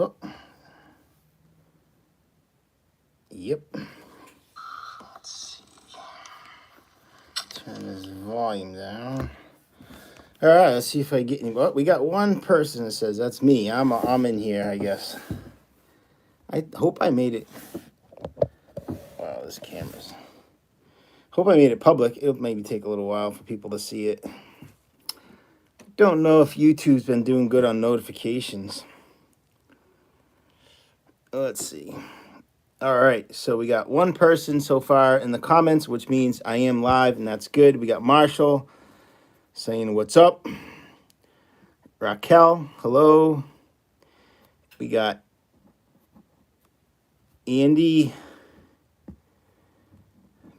Oh. Yep. Let's see. Turn this volume down. All right, let's see if I get any. Well, we got one person that says that's me. I'm in here, I guess. I hope I made it. Wow, this camera's. Hope I made it public. It'll maybe take a little while for people to see it. Don't know if YouTube's been doing good on notifications. Let's see. All right, so we got one person so far in the comments, which means I am live, and that's good. We got Marshall saying what's up. Raquel, hello. We got Andy,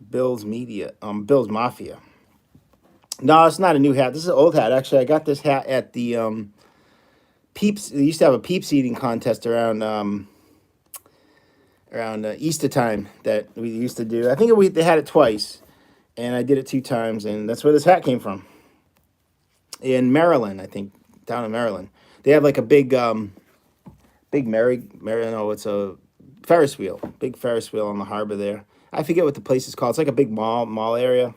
Bill's Mafia. No, it's not a new hat. This is an old hat. Actually, I got this hat at the Peeps. They used to have a Peeps eating contest around Easter time that we used to do. I think they had it twice, and I did it 2 times, and that's where this hat came from. In Maryland, I think, down in Maryland, they have like a big it's a Ferris wheel, big Ferris wheel on the harbor there. I forget what the place is called. It's like a big mall area.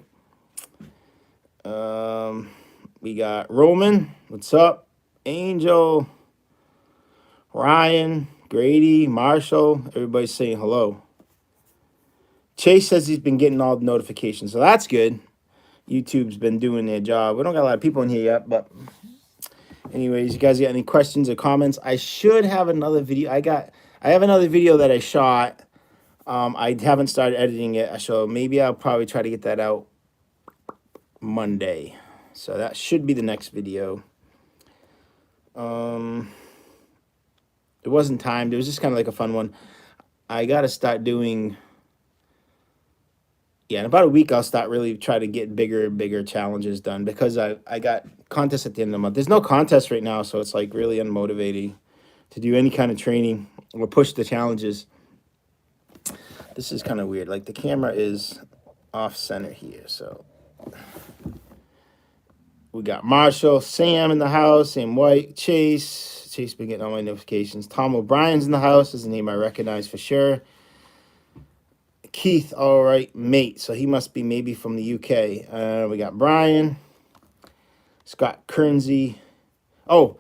We got Roman, what's up? Angel, Ryan, Grady, Marshall, everybody's saying hello. Chase says he's been getting all the notifications, so that's good. YouTube's been doing their job. We don't got a lot of people in here yet, but anyways, you guys got any questions or comments? I should have another video. I have another video that I shot. I haven't started editing it, so maybe I'll probably try to get that out Monday. So that should be the next video. It wasn't timed. It was just kind of like a fun one. I got to start doing... Yeah, in about a week, I'll start really try to get bigger and bigger challenges done because I got contests at the end of the month. There's no contest right now, so it's like really unmotivating to do any kind of training or push the challenges. This is kind of weird. Like the camera is off center here, so we got Marshall, Sam in the house, Sam White, Chase. Chase been getting all my notifications. Tom O'Brien's in the house. Is a name I recognize for sure. Keith, all right, mate. So he must be maybe from the UK. We got Brian, Scott Kernsey. Oh,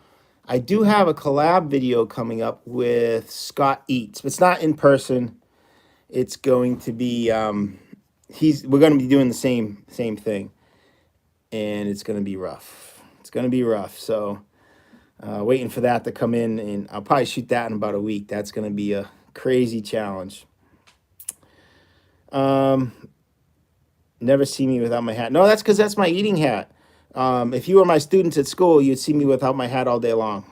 I do have a collab video coming up with Scott Eats. It's not in person. It's going to be we're going to be doing the same thing, and it's going to be rough. It's going to be rough. So waiting for that to come in, and I'll probably shoot that in about a week. That's going to be a crazy challenge. Never see me without my hat. No, that's because that's my eating hat. If you were my students at school, you'd see me without my hat all day long.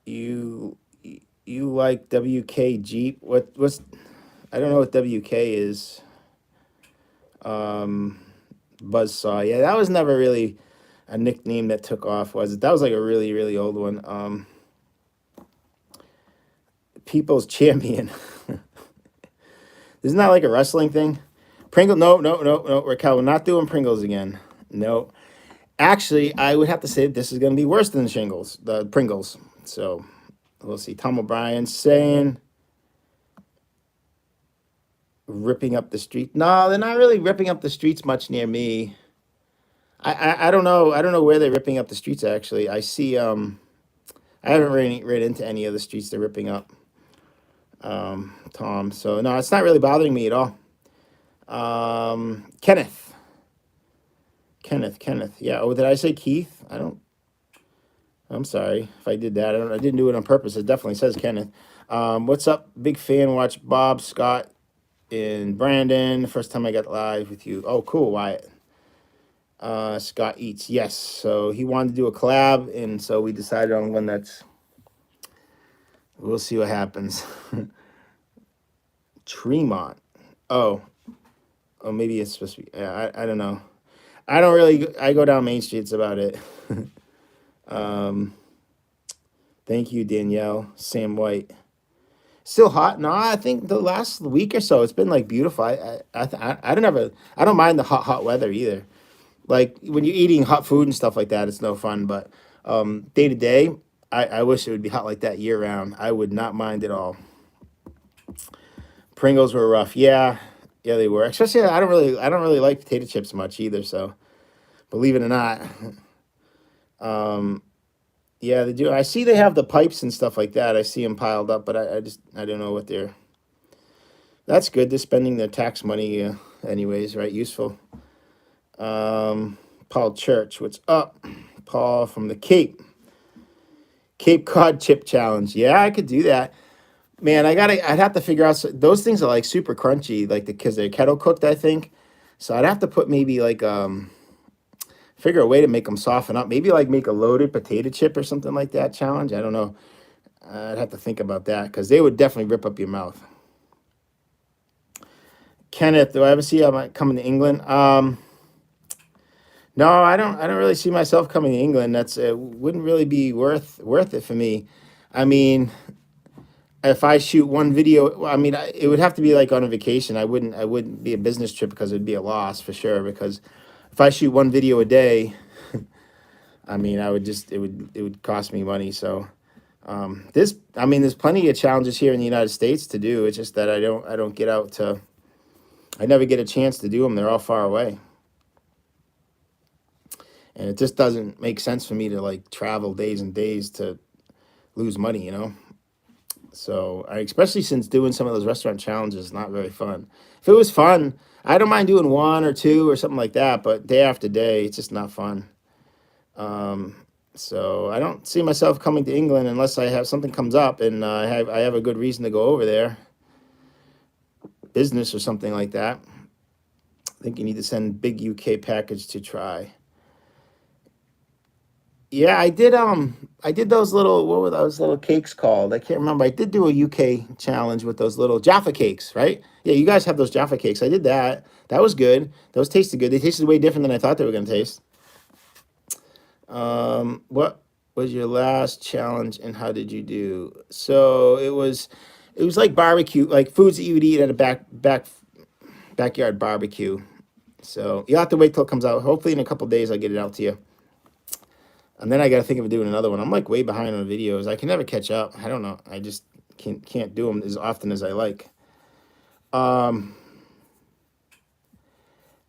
You like WK Jeep? What's I don't know what WK is. Buzzsaw. Yeah, that was never really a nickname that took off, was it? That was like a really, really old one. People's Champion. Isn't that like a wrestling thing? Pringle? No, Raquel, we're not doing Pringles again. No. Actually, I would have to say this is going to be worse than the Pringles. So we'll see. Tom O'Brien saying ripping up the street. No, they're not really ripping up the streets much near me. I don't know. I don't know where they're ripping up the streets, actually. I see, I haven't read into any of the streets they're ripping up, Tom. So, no, it's not really bothering me at all. Kenneth. Yeah. Oh, did I say Keith? I'm sorry if I did that. I didn't do it on purpose. It definitely says Kenneth. What's up? Big fan. Watch Bob, Scott, and Brandon. First time I got live with you. Oh, cool, Wyatt. Scott Eats. Yes. So he wanted to do a collab, and so we decided on one that's... We'll see what happens. Tremont. Oh, maybe it's supposed to be... I don't know. I don't really... I go down Main Street. It's about it. Thank you, Danielle. Sam White. Still hot? No, I think the last week or so it's been like beautiful. I don't have a I don't mind the hot weather either. Like when you're eating hot food and stuff like that, it's no fun. But day to day, I wish it would be hot like that year round. I would not mind at all. Pringles were rough. Yeah, yeah, they were. Especially I don't really like potato chips much either. So believe it or not, um, yeah, they do. I see they have the pipes and stuff like that. I see them piled up, but I don't know what they're. That's good. They're spending their tax money, anyways, right? Useful. Paul Church, what's up? Paul from the Cape Cod Chip Challenge. Yeah, I could do that. Man, I'd have to figure out. Those things are like super crunchy, like because they're kettle cooked, I think. So I'd have to put maybe like figure a way to make them soften up. Maybe like make a loaded potato chip or something like that challenge. I don't know. I'd have to think about that because they would definitely rip up your mouth. Kenneth, do I ever see I'm coming to England? No, I don't. I don't really see myself coming to England. That's it wouldn't really be worth it for me. I mean, if I shoot one video, well, I mean, it would have to be like on a vacation. I wouldn't be a business trip because it'd be a loss for sure. Because if I shoot one video a day, I mean, I would just it would cost me money. So I mean, there's plenty of challenges here in the United States to do. It's just that I don't get out to. I never get a chance to do them. They're all far away. And it just doesn't make sense for me to like travel days and days to lose money, you know? So, especially since doing some of those restaurant challenges is not very fun. If it was fun, I don't mind doing one or two or something like that, but day after day, it's just not fun. So I don't see myself coming to England unless I have something comes up and I have a good reason to go over there, business or something like that. I think you need to send big UK package to try. Yeah, I did those little what were those little cakes called? I can't remember. I did do a UK challenge with those little Jaffa cakes, right? Yeah, you guys have those Jaffa cakes. I did that. That was good. Those tasted good. They tasted way different than I thought they were gonna taste. What was your last challenge and how did you do? So it was like barbecue, like foods that you would eat at a backyard barbecue. So you'll have to wait till it comes out. Hopefully in a couple days I'll get it out to you. And then I got to think of doing another one. I'm like way behind on videos. I can never catch up. I don't know. I just can't do them as often as I like.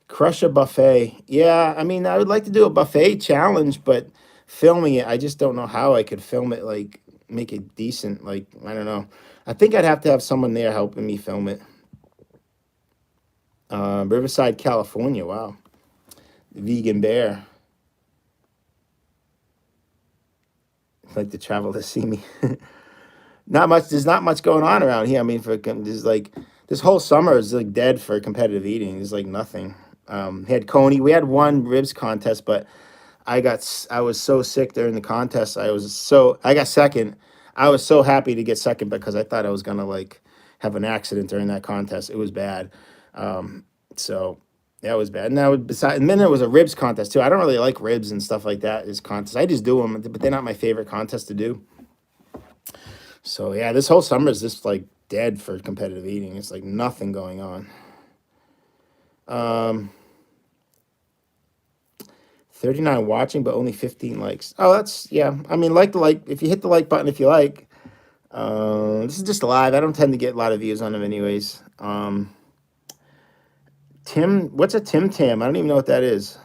Crush a buffet. Yeah, I mean, I would like to do a buffet challenge, but filming it, I just don't know how I could film it, like make it decent. Like, I don't know. I think I'd have to have someone there helping me film it. Riverside, California. Wow. Vegan Bear. I'd like to travel to see me. Not much. There's not much going on around here. I mean, there's like this whole summer is like dead for competitive eating. There's like nothing. Had Coney. We had one ribs contest, but I was so sick during the contest. I got second. I was so happy to get second because I thought I was gonna like have an accident during that contest. It was bad. So that was bad. And and then there was a ribs contest too. I don't really like ribs and stuff like that as contests. I just do them, but they're not my favorite contest to do. So yeah, this whole summer is just like dead for competitive eating. It's like nothing going on. 39 watching, but only 15 likes. Oh, that's yeah. I mean, if you hit the like button if you like. This is just live. I don't tend to get a lot of views on them anyways. What's a Tim Tam? I don't even know what that is.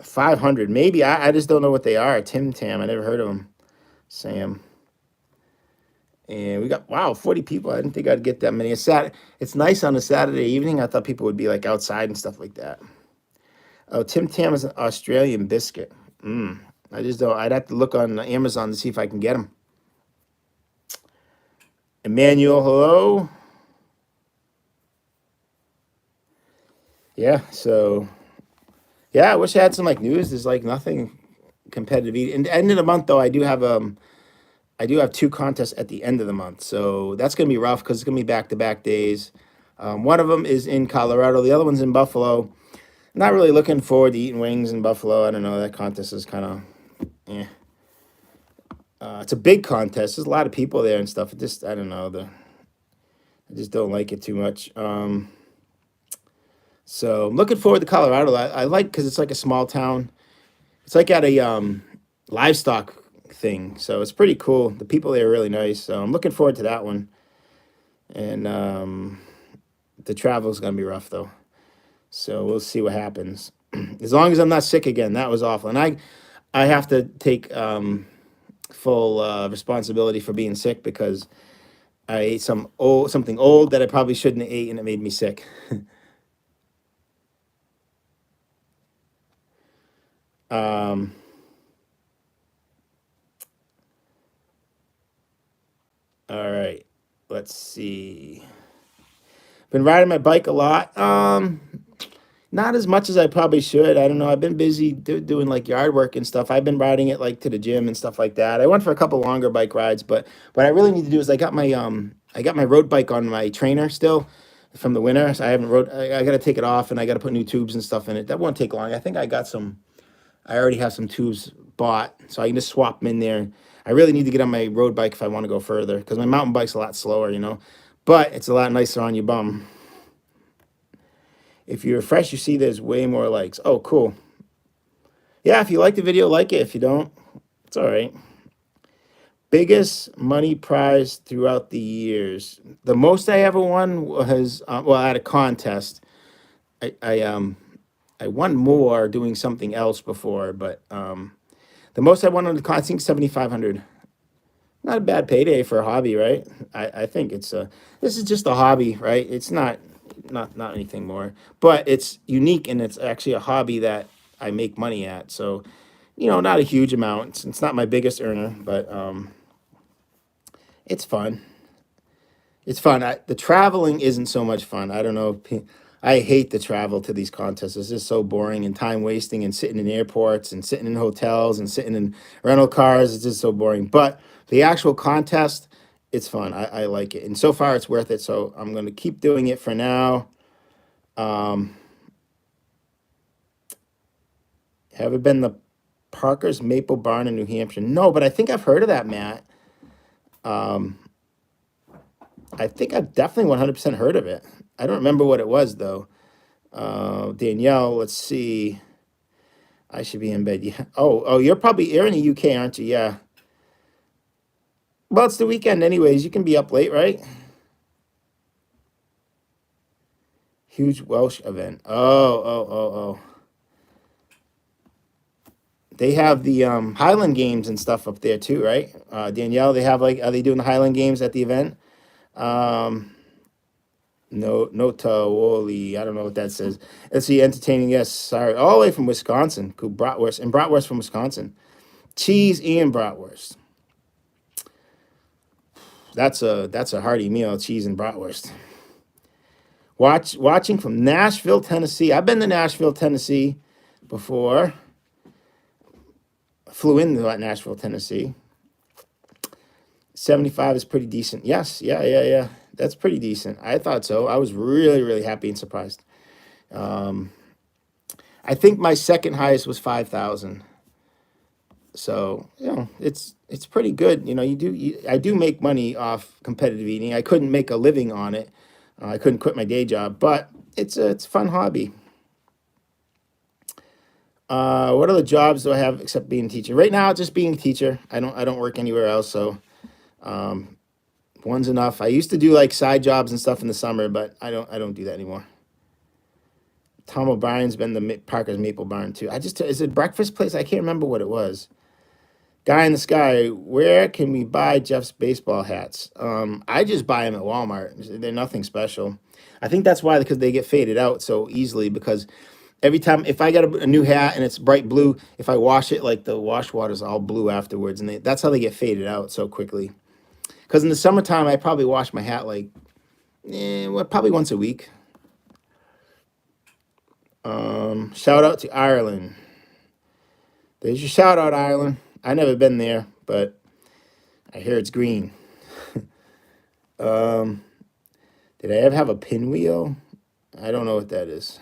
500, maybe. I just don't know what they are. Tim Tam. I never heard of them. Sam. And we got, wow, 40 people. I didn't think I'd get that many. It's nice on a Saturday evening. I thought people would be like outside and stuff like that. Oh, Tim Tam is an Australian biscuit. I just don't. I'd have to look on Amazon to see if I can get them. Emmanuel, hello. Yeah, so yeah, I wish I had some like news. There's like nothing competitive eating. And end of the month though, I do have two contests at the end of the month, so that's gonna be rough because it's gonna be back-to-back days. One of them is in Colorado, the other one's in Buffalo. Not really looking forward to eating wings in Buffalo. I don't know, that contest is kind of, eh. It's a big contest. There's a lot of people there and stuff. It just, I don't know. I just don't like it too much. So I'm looking forward to Colorado. I like because it's like a small town. It's like at a livestock thing, so it's pretty cool. The people there are really nice. So I'm looking forward to that one. And the travel is gonna be rough though. So we'll see what happens. As long as I'm not sick again, that was awful. And I have to take full responsibility for being sick because I ate something old that I probably shouldn't have ate, and it made me sick. Um, all right, let's see. Been riding my bike a lot. Not as much as I probably should. I don't know. I've been busy doing like yard work and stuff. I've been riding it like to the gym and stuff like that. I went for a couple longer bike rides, but what I really need to do is I got my road bike on my trainer still from the winter. So I haven't rode. I got to take it off and I got to put new tubes and stuff in it. That won't take long. I think I got some. I already have some tubes bought, so I can just swap them in there. I really need to get on my road bike if I want to go further because my mountain bike's a lot slower, but it's a lot nicer on your bum. If you refresh, you see there's way more likes. Oh, cool. Yeah, if you like the video, like it. If you don't, it's all right. Biggest money prize throughout the years. The most I ever won was well, at a contest. I won more doing something else before, but the most I won on the contest, I think 7,500. Not a bad payday for a hobby, right? I think this is just a hobby, right? It's not anything more, but it's unique and it's actually a hobby that I make money at. So, not a huge amount. It's not my biggest earner, but it's fun. It's fun. The traveling isn't so much fun. I don't know. I hate the travel to these contests. It's just so boring and time wasting and sitting in airports and sitting in hotels and sitting in rental cars. It's just so boring. But the actual contest, it's fun. I like it. And so far, it's worth it. So I'm going to keep doing it for now. Um, have it been the Parker's Maple Barn in New Hampshire? No, but I think I've heard of that, Matt. Um, I think I've definitely 100% heard of it. I don't remember what it was, though. Danielle, let's see. I should be in bed. Yeah. Oh, you're in the UK, aren't you? Yeah. Well, it's the weekend anyways. You can be up late, right? Huge Welsh event. Oh. They have the Highland Games and stuff up there too, right? Danielle, they have are they doing the Highland Games at the event? Um, no, Nota Woli. I don't know what that says. Let's see, entertaining. Yes, sorry, all the way from Wisconsin. Cool, bratwurst and bratwurst from Wisconsin. Cheese and bratwurst. That's a hearty meal. Cheese and bratwurst. Watching from Nashville, Tennessee. I've been to Nashville, Tennessee before. Flew into Nashville, Tennessee. 75 is pretty decent. Yes, yeah. That's pretty decent. I thought so. I was really, really happy and surprised. I think my second highest was 5,000. So it's pretty good. I do make money off competitive eating. I couldn't make a living on it. I couldn't quit my day job, but it's a fun hobby. What other jobs do I have except being a teacher? Right now, just being a teacher. I don't work anywhere else, so one's enough. I used to do like side jobs and stuff in the summer, but I don't do that anymore. Tom O'Brien's been the Parker's Maple Barn too. Is it breakfast place? I can't remember what it was. Guy in the sky, where can we buy Jeff's baseball hats? I just buy them at Walmart. They're nothing special. I think that's why, because they get faded out so easily. Because every time, if I get a new hat and it's bright blue, if I wash it, like the wash water's all blue afterwards, and that's how they get faded out so quickly. Because in the summertime, I probably wash my hat like, probably once a week. Shout out to Ireland. There's your shout out, Ireland. I never been there, but I hear it's green. Did I ever have a pinwheel? I don't know what that is.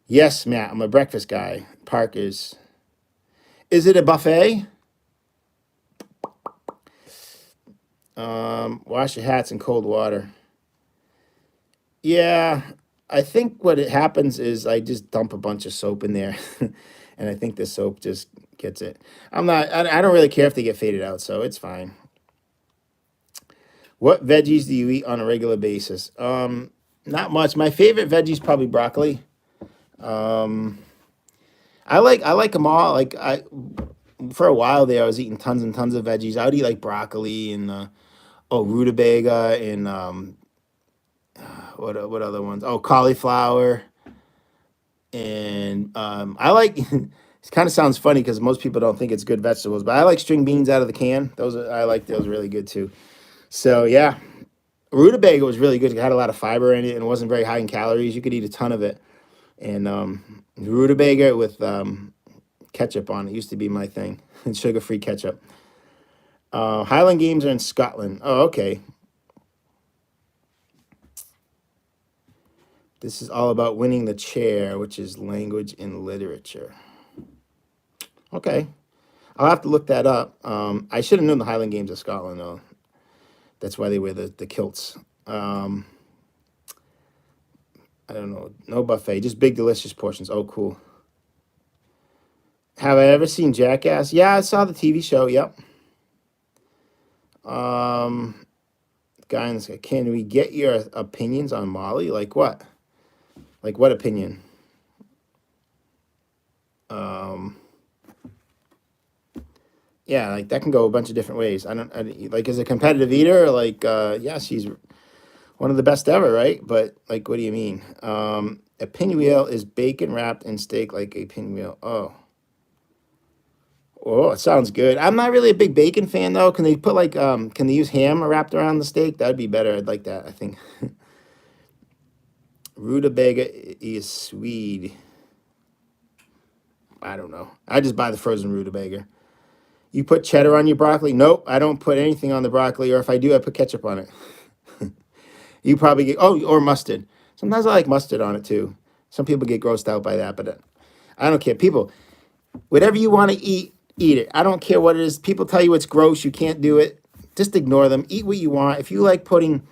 Yes, Matt, I'm a breakfast guy. Parker's. Is it a buffet? Wash your hats in cold water. Yeah, I think what it happens is I just dump a bunch of soap in there, and I think the soap just gets it. I'm not. I don't really care if they get faded out, so it's fine. What veggies do you eat on a regular basis? Not much. My favorite veggie is probably broccoli. Um, I like them all. Like I for a while there, I was eating tons and tons of veggies. I would eat like broccoli and rutabaga and what other ones? Oh, cauliflower and I like. It kind of sounds funny because most people don't think it's good vegetables, but I like string beans out of the can. I like those really good too. So yeah, rutabaga was really good. It had a lot of fiber in it and it wasn't very high in calories. You could eat a ton of it. And rutabaga with ketchup on it used to be my thing. And sugar-free ketchup. Highland Games are in Scotland. Oh, okay. This is all about winning the chair, which is language and literature. Okay. I'll have to look that up. I should have known the Highland Games of Scotland, though. That's why they wear the kilts. I don't know. No buffet, just big, delicious portions. Oh, cool. Have I ever seen Jackass? Yeah, I saw the TV show. Yep. Guy in this guy. Can we get your opinions on Molly? Like what? Like what opinion? Um, yeah, like that can go a bunch of different ways. Like as a competitive eater, like yeah, she's one of the best ever, right? But like, what do you mean? A pinwheel is bacon wrapped in steak like a pinwheel. Oh, it sounds good. I'm not really a big bacon fan though. Can they put like can they use ham wrapped around the steak? That'd be better. I'd like that, I think. Rutabaga is Swede. I don't know. I just buy the frozen rutabaga. You put cheddar on your broccoli? Nope, I don't put anything on the broccoli, or if I do, I put ketchup on it. You probably get, oh, or mustard. Sometimes I like mustard on it too. Some people get grossed out by that, but I don't care. People, whatever you want to eat, eat it. I don't care what it is. People tell you it's gross, you can't do it. Just ignore them. Eat what you want. If you like putting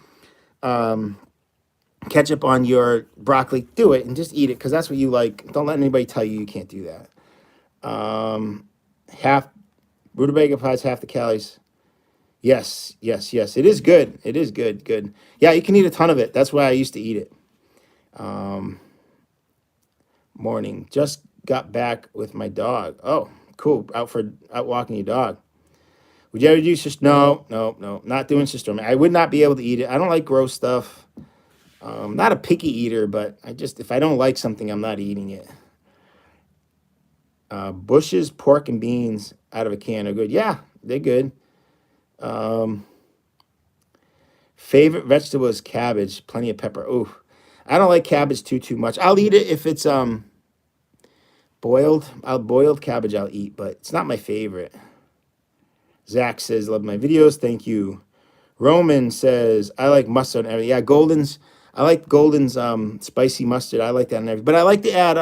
ketchup on your broccoli, do it and just eat it because that's what you like. Don't let anybody tell you you can't do that. Half rutabaga pie is half the calories. Yes, yes, yes. It is good. It is good. Good. Yeah, you can eat a ton of it. That's why I used to eat it. Morning. Just got back with my dog. Oh, cool. Out walking your dog. Would you ever do no, no, no, not doing system. I would not be able to eat it. I don't like gross stuff. Not a picky eater, but if I don't like something, I'm not eating it. Bush's pork and beans out of a can are good. Yeah, they're good. Favorite vegetable is cabbage. Plenty of pepper. Ooh, I don't like cabbage too much. I'll eat it if it's boiled. Boiled cabbage I'll eat, but it's not my favorite. Zach says, love my videos. Thank you. Roman says, I like mustard and everything. Yeah, Golden's. I like Golden's spicy mustard. I like that and everything. But I like to add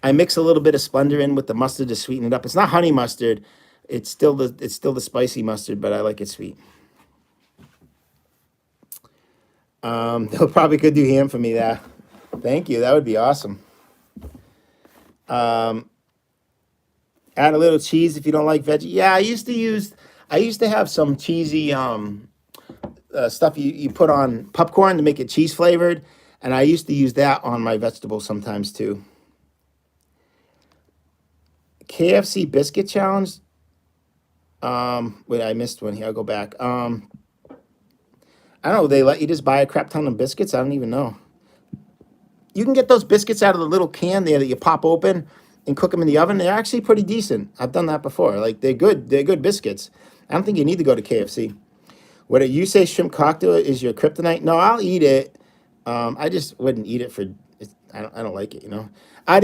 I mix a little bit of Splendor in with the mustard to sweeten it up. It's not honey mustard. It's still the spicy mustard, but I like it sweet. They'll probably could do ham for me there. Thank you. That would be awesome. Add a little cheese if you don't like veggie. Yeah, I used to have some cheesy stuff you put on popcorn to make it cheese flavored, and I used to use that on my vegetables sometimes too. KFC biscuit challenge. Wait, I missed one here. I'll go back. I don't know. They let you just buy a crap ton of biscuits. I don't even know. You can get those biscuits out of the little can there that you pop open and cook them in the oven. They're actually pretty decent. I've done that before. Like they're good. They're good biscuits. I don't think you need to go to KFC. What do you say? Shrimp cocktail is your kryptonite? No, I'll eat it. I just wouldn't eat it for. I don't like it. You know. I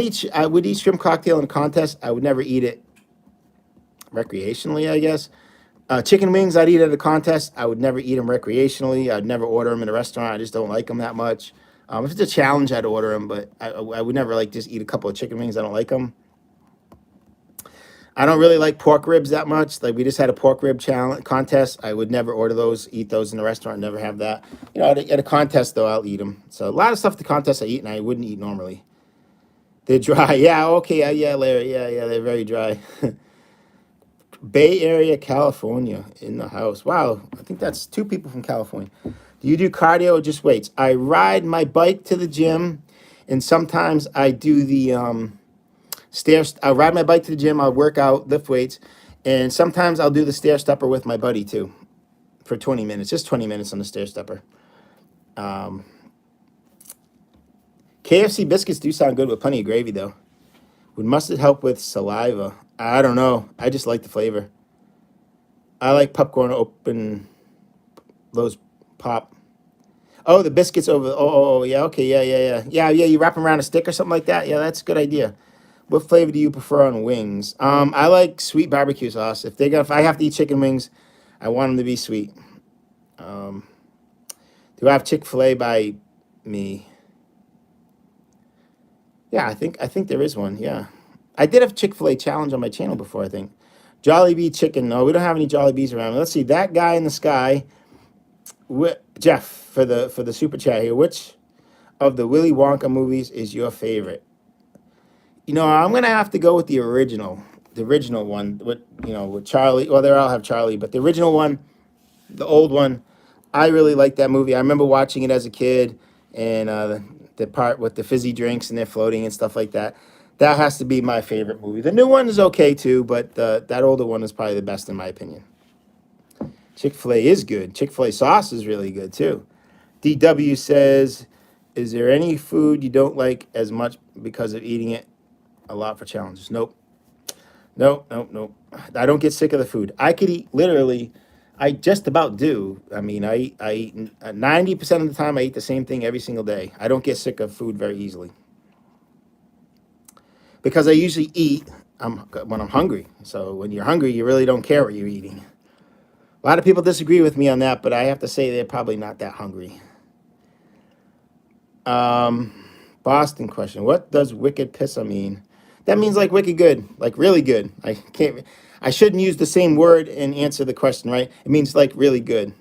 would eat shrimp cocktail in a contest. I would never eat it recreationally, I guess. Chicken wings, I'd eat at a contest. I would never eat them recreationally. I'd never order them in a restaurant. I just don't like them that much. If it's a challenge, I'd order them, but I would never like just eat a couple of chicken wings. I don't like them. I don't really like pork ribs that much. Like we just had a pork rib challenge contest. I would never order those, eat those in the restaurant, never have that. You know, at a contest though, I'll eat them. So a lot of stuff at the contest I eat and I wouldn't eat normally. They're dry. Yeah, okay, yeah, Larry. Yeah, they're very dry. Bay Area, California, in the house. Wow, I think that's 2 people from California. Do you do cardio or just weights? I ride my bike to the gym, and sometimes I do the stairs. I'll ride my bike to the gym. I'll work out, lift weights, and sometimes I'll do the stair stepper with my buddy too, for 20 minutes. Just 20 minutes on the stair stepper. KFC biscuits do sound good with plenty of gravy though. Would mustard help with saliva? I don't know. I just like the flavor. I like popcorn open those pop. Oh, the biscuits over. Oh, yeah. Okay, yeah. You wrap them around a stick or something like that. Yeah, that's a good idea. What flavor do you prefer on wings? I like sweet barbecue sauce. If I have to eat chicken wings, I want them to be sweet. Do I have Chick-fil-A by me? Yeah, I think there is one. Yeah, I did have Chick-fil-A challenge on my channel before. I think Jollibee chicken. No, we don't have any Jollibees around. Let's see that guy in the sky. Jeff for the super chat here. Which of the Willy Wonka movies is your favorite? You know, I'm gonna have to go with the original one. With Charlie. Well, they all have Charlie, but the original one, the old one, I really like that movie. I remember watching it as a kid, and the part with the fizzy drinks and they're floating and stuff like that. That has to be my favorite movie. The new one is okay too, but that older one is probably the best in my opinion. Chick-fil-A is good. Chick-fil-A sauce is really good too. DW says, is there any food you don't like as much because of eating it a lot for challenges? Nope. Nope. I don't get sick of the food. I could eat literally, I just about do. I mean, I eat 90% of the time I eat the same thing every single day. I don't get sick of food very easily. Because I usually eat when I'm hungry. So when you're hungry, you really don't care what you're eating. A lot of people disagree with me on that, but I have to say they're probably not that hungry. Boston question. What does wicked pissa mean? That means like wicked good, like really good. I shouldn't use the same word and answer the question, right? It means like really good.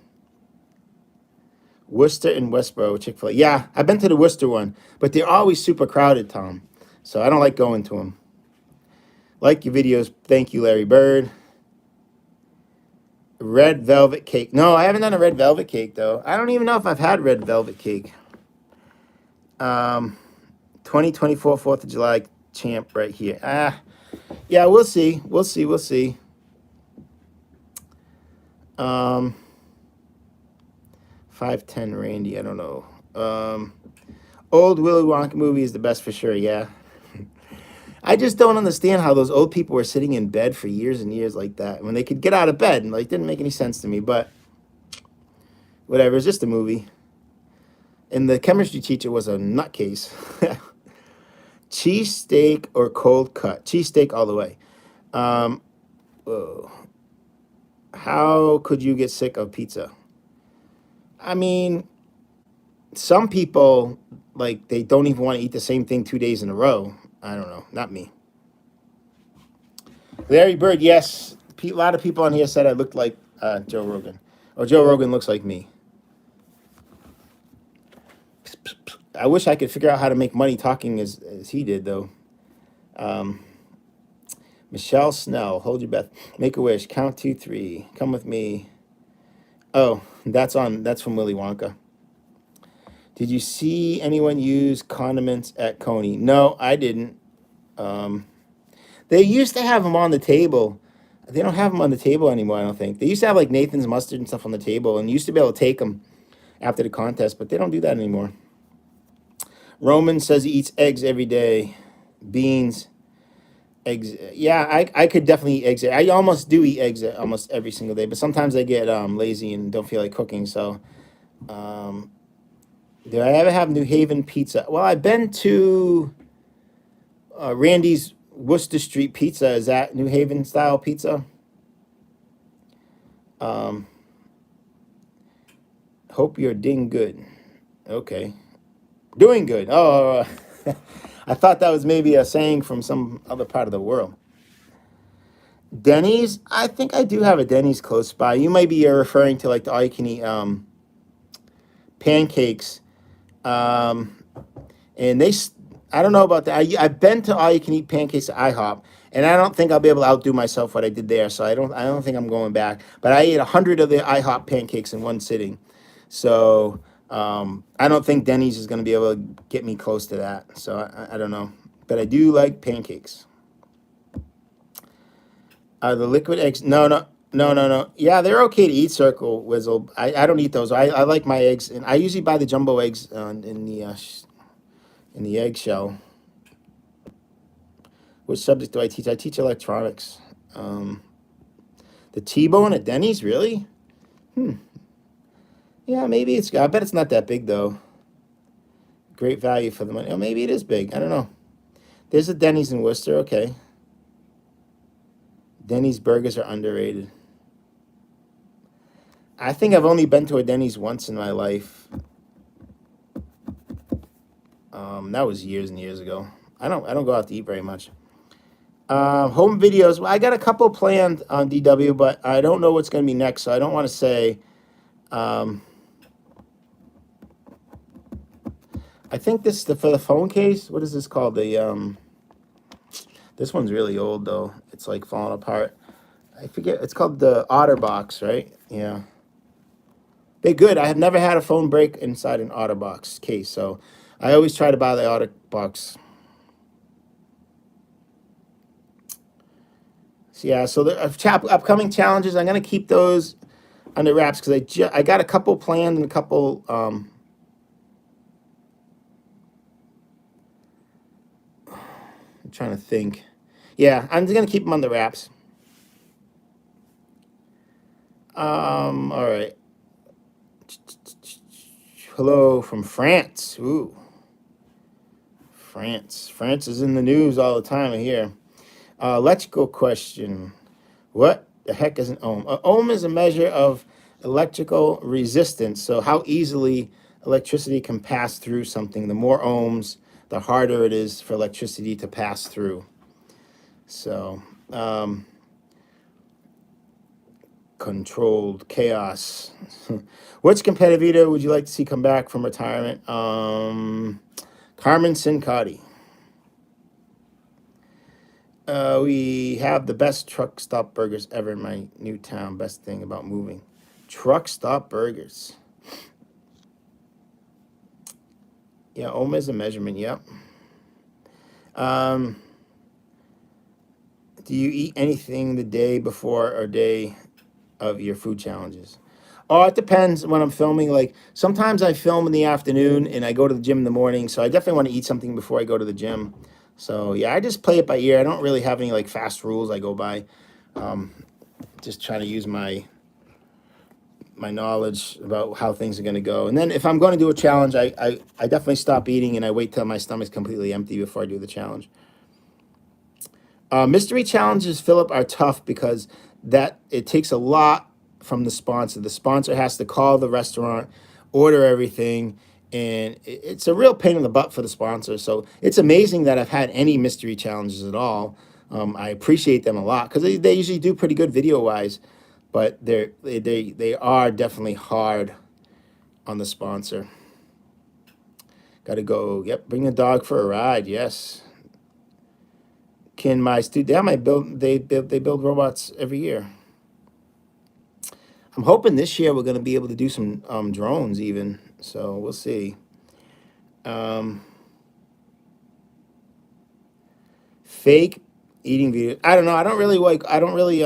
Worcester and Westboro, Chick-fil-A. Yeah, I've been to the Worcester one, but they're always super crowded, Tom. So I don't like going to them. Like your videos. Thank you, Larry Bird. Red velvet cake. No, I haven't done a red velvet cake, though. I don't even know if I've had red velvet cake. 2024 4th of July champ right here. Yeah, we'll see. 5'10" Randy, I don't know. Old Willy Wonka movie is the best for sure, yeah. I just don't understand how those old people were sitting in bed for years and years like that when they could get out of bed, and like didn't make any sense to me, but whatever, it's just a movie. And the chemistry teacher was a nutcase. Cheesesteak or cold cut? Cheesesteak all the way. How could you get sick of pizza? I mean, some people, like, they don't even want to eat the same thing 2 days in a row. I don't know. Not me. Larry Bird, yes. A lot of people on here said I looked like Joe Rogan. Or Joe Rogan looks like me. I wish I could figure out how to make money talking as he did, though. Michelle Snell, hold your breath. Make a wish. Count 2, 3. Come with me. Oh, that's from Willy Wonka. Did you see anyone use condiments at Coney? No, I didn't. They used to have them on the table. They don't have them on the table anymore, I don't think. They used to have like Nathan's mustard and stuff on the table, and you used to be able to take them after the contest, but they don't do that anymore. Roman says he eats eggs every day. Beans, eggs. Yeah, I could definitely eat eggs. I almost do eat eggs almost every single day, but sometimes I get lazy and don't feel like cooking. So, do I ever have New Haven pizza? Well, I've been to Randy's Worcester Street Pizza. Is that New Haven style pizza? Hope you're doing good. Okay. Doing good. Oh, I thought that was maybe a saying from some other part of the world. Denny's. I think I do have a Denny's close by. You might be referring to like the all you can eat pancakes. Um, and I don't know about that. I've been to all you can eat pancakes at IHOP, and I don't think I'll be able to outdo myself what I did there. So I don't think I'm going back. But I ate 100 of the IHOP pancakes in one sitting. So I don't think Denny's is going to be able to get me close to that. So I don't know. But I do like pancakes. The liquid eggs? No, no, no, no, no. Yeah, they're okay to eat. Circle Whizzle. I don't eat those. I like my eggs, and I usually buy the jumbo eggs in the eggshell. Which subject do I teach? I teach electronics. Um, the T-bone at Denny's, really? Hmm. Yeah, maybe it's. I bet it's not that big though. Great value for the money. Oh, maybe it is big. I don't know. There's a Denny's in Worcester. Okay. Denny's burgers are underrated. I think I've only been to a Denny's once in my life. That was years and years ago. I don't go out to eat very much. Home videos. Well, I got a couple planned on DW, but I don't know what's going to be next, so I don't want to say. Um, I think for the phone case. What is this called? This one's really old though. It's like falling apart. I forget. It's called the OtterBox, right? Yeah, they're good. I have never had a phone break inside an OtterBox case, so I always try to buy the OtterBox. So yeah, so the upcoming challenges, I'm gonna keep those under wraps because I got a couple planned and a couple. I'm trying to think. Yeah, I'm just gonna keep them on the wraps. All right. Hello from France. Ooh, France. France is in the news all the time. I hear. Electrical question. What the heck is an ohm? An ohm is a measure of electrical resistance. So how easily electricity can pass through something. The more ohms, the harder it is for electricity to pass through. So controlled chaos. Which competitive eater would you like to see come back from retirement? Carmen Sincotti. We have the best truck stop burgers ever in my new town. Best thing about moving. Truck stop burgers. Yeah, ohm is a measurement. Yep. Um, do you eat anything the day before or day of your food challenges? Oh, it depends when I'm filming. Like sometimes I film in the afternoon and I go to the gym in the morning. So I definitely want to eat something before I go to the gym. So yeah, I just play it by ear. I don't really have any like fast rules I go by. Um, just trying to use my knowledge about how things are going to go. And then if I'm going to do a challenge, I definitely stop eating and I wait till my stomach's completely empty before I do the challenge. Mystery challenges, Philip, are tough because it takes a lot from the sponsor. The sponsor has to call the restaurant, order everything, and it's a real pain in the butt for the sponsor. So it's amazing that I've had any mystery challenges at all. I appreciate them a lot because they usually do pretty good video wise, but they are definitely hard on the sponsor. Got to go. Yep, bring the dog for a ride. Yes. Can my student? Yeah, they build robots every year. I'm hoping this year we're going to be able to do some drones even. So we'll see. Um, Fake eating videos. I don't know. I don't really like. I don't really.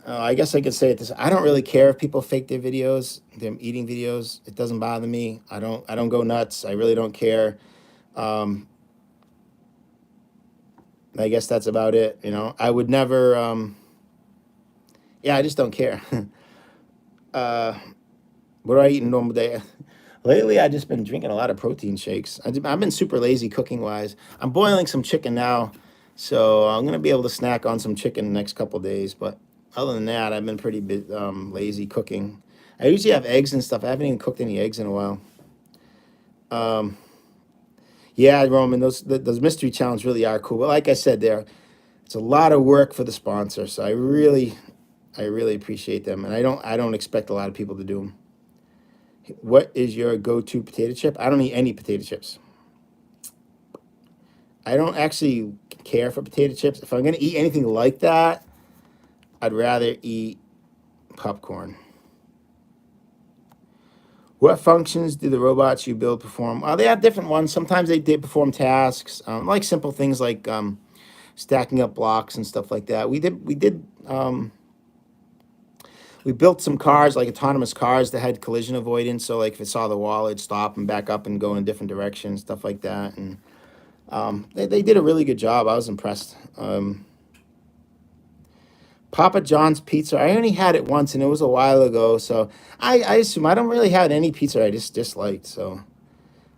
I guess I could say it this. I don't really care if people fake their videos, their eating videos. It doesn't bother me. I don't. I don't go nuts. I really don't care. Um, I guess that's about it. I would never. Yeah, I just don't care. uh, what do I eat in a normal day? Lately, I've just been drinking a lot of protein shakes. I've been super lazy cooking wise. I'm boiling some chicken now, so I'm gonna be able to snack on some chicken the next couple days. But other than that, I've been pretty lazy cooking. I usually have eggs and stuff. I haven't even cooked any eggs in a while. Um, yeah, Roman, those mystery challenges really are cool. But like I said, they're It's a lot of work for the sponsor, so I really appreciate them, and I don't expect a lot of people to do them. What is your go-to potato chip? I don't eat any potato chips. I don't actually care for potato chips. If I'm gonna eat anything like that, I'd rather eat popcorn. What functions do the robots you build perform? They have different ones. Sometimes they perform tasks, like simple things like stacking up blocks and stuff like that. We built some cars, like autonomous cars that had collision avoidance. So like if it saw the wall, it'd stop and back up and go in a different direction, stuff like that. And they did a really good job. I was impressed. Papa John's pizza. I only had it once, and it was a while ago. So I assume I don't really have any pizza I just disliked. So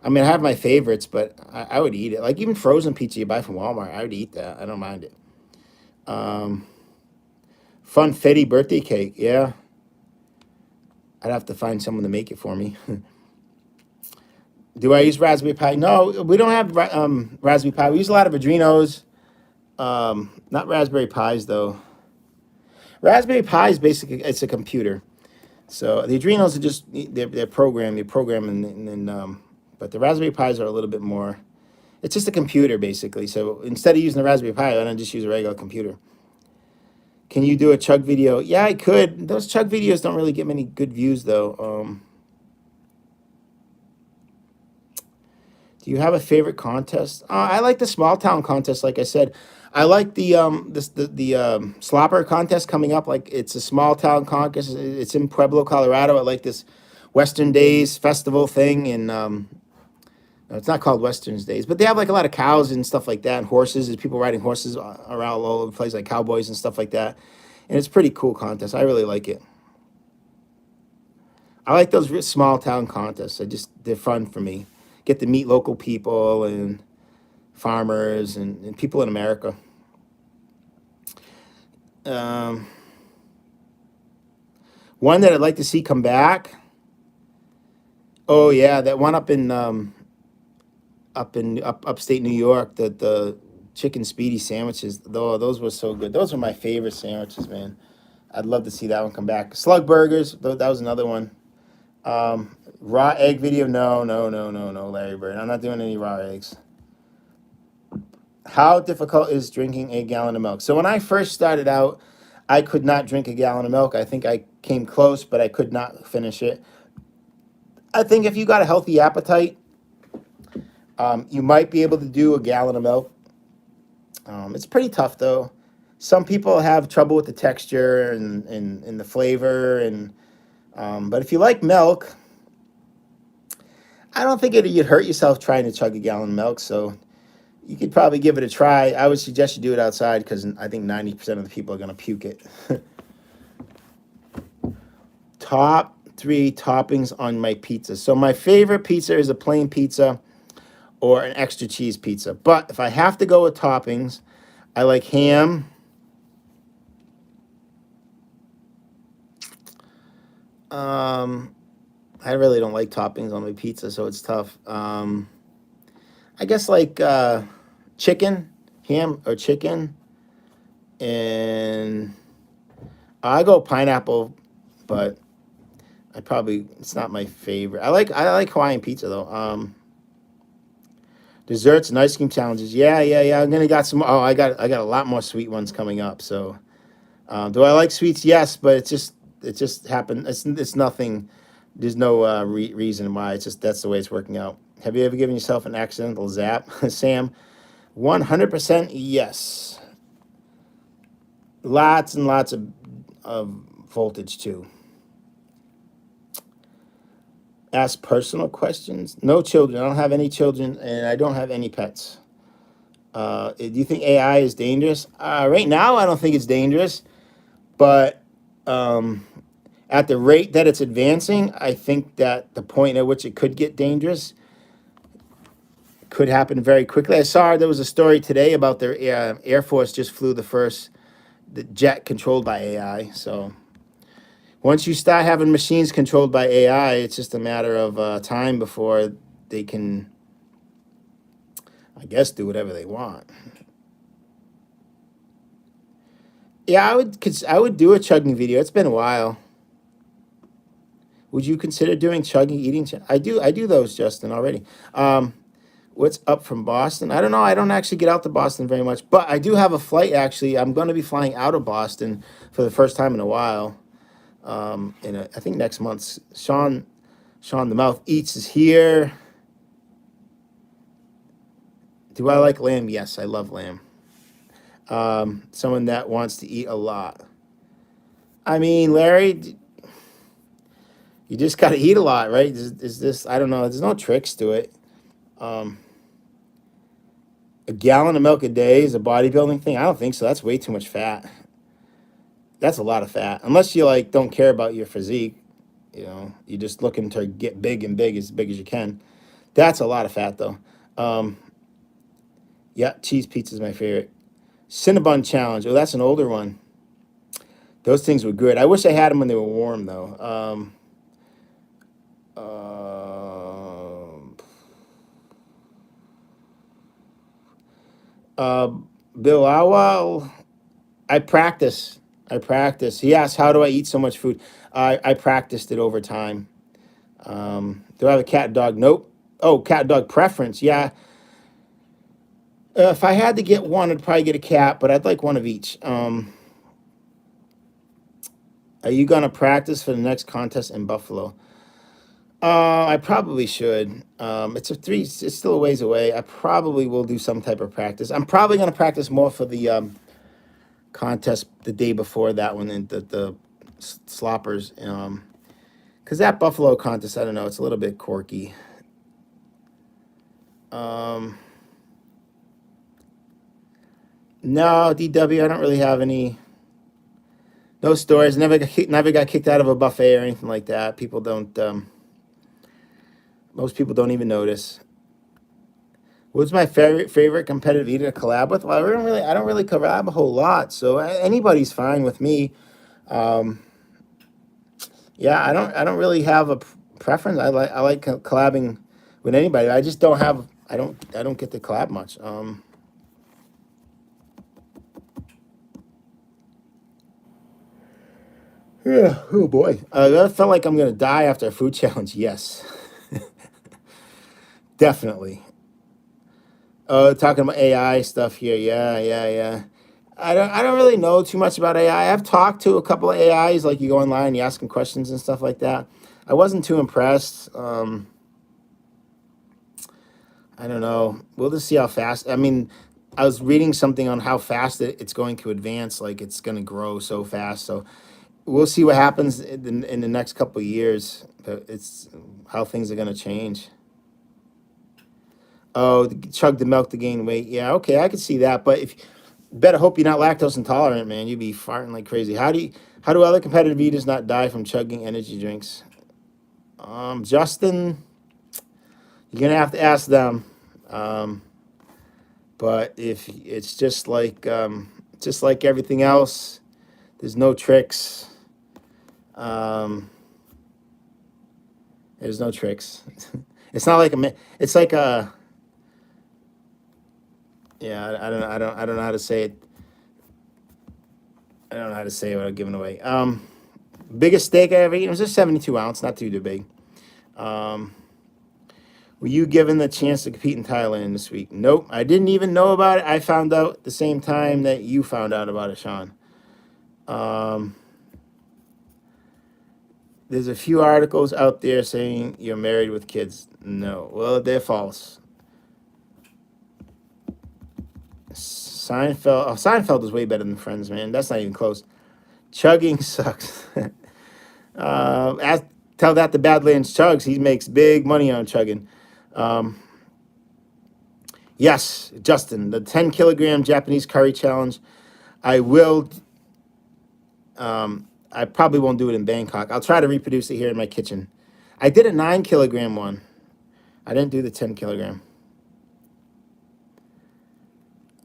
I mean, I have my favorites, but I would eat it. Like even frozen pizza you buy from Walmart, I would eat that. I don't mind it. Um, Funfetti birthday cake. Yeah, I'd have to find someone to make it for me. Do I use Raspberry Pi? No, we don't have Raspberry Pi. We use a lot of Adrenos. Not Raspberry Pis though. Raspberry Pi is basically it's a computer. So the Adrenos are just they're programmed. You program and then but the Raspberry Pis are a little bit more. It's just a computer basically. So instead of using a Raspberry Pi, I don't just use a regular computer. Can you do a chug video? Yeah, I could. Those chug videos don't really get many good views though. Do you have a favorite contest? I like the small town contest. Like I said, I like the slopper contest coming up. Like it's a small town contest. It's in Pueblo, Colorado. I like this Western Days festival thing, and no, it's not called Western's Days, but they have like a lot of cows and stuff like that, and horses. There's people riding horses around all over the place, like cowboys and stuff like that. And it's a pretty cool contest. I really like it. I like those small town contests. They're fun for me. Get to meet local people and farmers and people in America. Um, One that I'd like to see come back. Oh yeah, that one up upstate New York. The chicken speedy sandwiches. Though those were so good. Those were my favorite sandwiches, man. I'd love to see that one come back. Slug burgers. That was another one. Raw egg video. No, no, no, no, no, Larry Bird. I'm not doing any raw eggs. How difficult is drinking a gallon of milk? So when I first started out, I could not drink a gallon of milk. I think I came close, but I could not finish it. I think if you got a healthy appetite, you might be able to do a gallon of milk. It's pretty tough though. Some people have trouble with the texture and the flavor, and but if you like milk, I don't think you'd hurt yourself trying to chug a gallon of milk. So you could probably give it a try. I would suggest you do it outside because I think 90% of the people are going to puke it. Top 3 toppings on my pizza. So my favorite pizza is a plain pizza or an extra cheese pizza. But if I have to go with toppings, I like ham. I really don't like toppings on my pizza, so it's tough. I guess like chicken, ham or chicken, and I go pineapple, but it's not my favorite. I like Hawaiian pizza though. Desserts and ice cream challenges. Yeah, yeah, yeah. I'm gonna got some. Oh, I got a lot more sweet ones coming up. So, do I like sweets? Yes, but it just happened. It's nothing. There's no reason why. It's just that's the way it's working out. Have you ever given yourself an accidental zap, Sam? 100% yes. Lots and lots of voltage too. Ask personal questions. No children. I don't have any children, and I don't have any pets. Do you think AI is dangerous? Right now, I don't think it's dangerous, but um, at the rate that it's advancing, I think that the point at which it could get dangerous could happen very quickly. I saw there was a story today about their Air Force just flew the jet controlled by AI. So once you start having machines controlled by AI, it's just a matter of time before they can, I guess, do whatever they want. Yeah, I would do a chugging video. It's been a while. Would you consider doing chugging eating? I do those, Justin, already. Um, what's up from Boston? I don't know. I don't actually get out to Boston very much, but I do have a flight. Actually, I'm going to be flying out of Boston for the first time in a while. I think next month. Sean the Mouth Eats is here. Do I like lamb? Yes, I love lamb. Someone that wants to eat a lot. I mean, Larry, you just got to eat a lot, right? Is this? I don't know. There's no tricks to it. Um, a gallon of milk a day is a bodybuilding thing. I don't think so. That's way too much fat. That's a lot of fat. Unless you like don't care about your physique, you're just looking to get big as you can. That's a lot of fat though. Um, yeah, cheese pizza is my favorite. Cinnabon challenge. Oh, that's an older one. Those things were good. I wish I had them when they were warm though. Um, uh, Bill Awal, I practice. I practice. He asked, "How do I eat so much food?" I practiced it over time. Do I have a cat and dog? Nope. Oh, cat and dog preference. Yeah. If I had to get one, I'd probably get a cat, but I'd like one of each. Are you gonna practice for the next contest in Buffalo? I probably should. It's still a ways away. I probably will do some type of practice. I'm probably gonna practice more for the contest the day before that one, and the sloppers. Because that Buffalo contest, I don't know, it's a little bit quirky. Um, no, DW, I don't really have any. No stories. Never got kicked out of a buffet or anything like that. People don't. Most people don't even notice. What's my favorite competitive eater to collab with? Well, I don't really collab a whole lot, so anybody's fine with me. Um, yeah, I don't really have a preference. I like collabing with anybody. I just don't have. I don't get to collab much. Yeah. Oh boy. I felt like I'm gonna die after a food challenge. Yes, definitely. Talking about AI stuff here. Yeah, yeah, yeah. I don't really know too much about AI. I've talked to a couple of AIs, like you go online, you ask them questions and stuff like that. I wasn't too impressed. I don't know. We'll just see how fast. I mean, I was reading something on how fast it's going to advance. Like it's going to grow so fast. So we'll see what happens in the next couple of years. But it's how things are going to change. Oh, chug the milk to gain weight. Yeah, okay, I could see that. But if better hope you're not lactose intolerant, man. You'd be farting like crazy. How do other competitive eaters not die from chugging energy drinks? Justin, you're gonna have to ask them. Um, but if it's just like everything else, there's no tricks. Um, there's no tricks. It's not like it's like a yeah. I don't know how to say it. I don't know how to say it without giving away. Biggest steak I ever eaten was a 72 ounce, not too big. Um, were you given the chance to compete in Thailand this week? Nope. I didn't even know about it. I found out the same time that you found out about it, Sean. Um, there's a few articles out there saying you're married with kids. No. Well, they're false. Seinfeld is way better than Friends, man. That's not even close. Chugging sucks. Ask, tell that to Badlands Chugs. He makes big money on chugging. Um, yes, Justin, the 10 kilogram Japanese curry challenge. I will. I probably won't do it in Bangkok. I'll try to reproduce it here in my kitchen. I did a 9 kilogram one. I didn't do the 10 kilogram.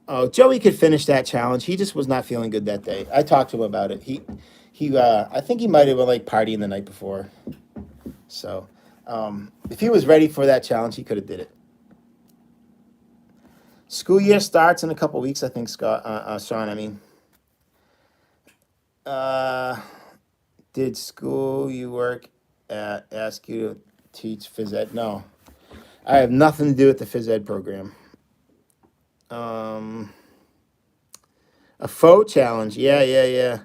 Oh, Joey could finish that challenge. He just was not feeling good that day. I talked to him about it. I think he might have been like partying the night before. So, if he was ready for that challenge, he could have did it. School year starts in a couple weeks, I think, Scott, Sean. I mean, Did school you work at ask you to teach phys ed? No, I have nothing to do with the phys ed program. Um, a faux challenge. Yeah, yeah, yeah.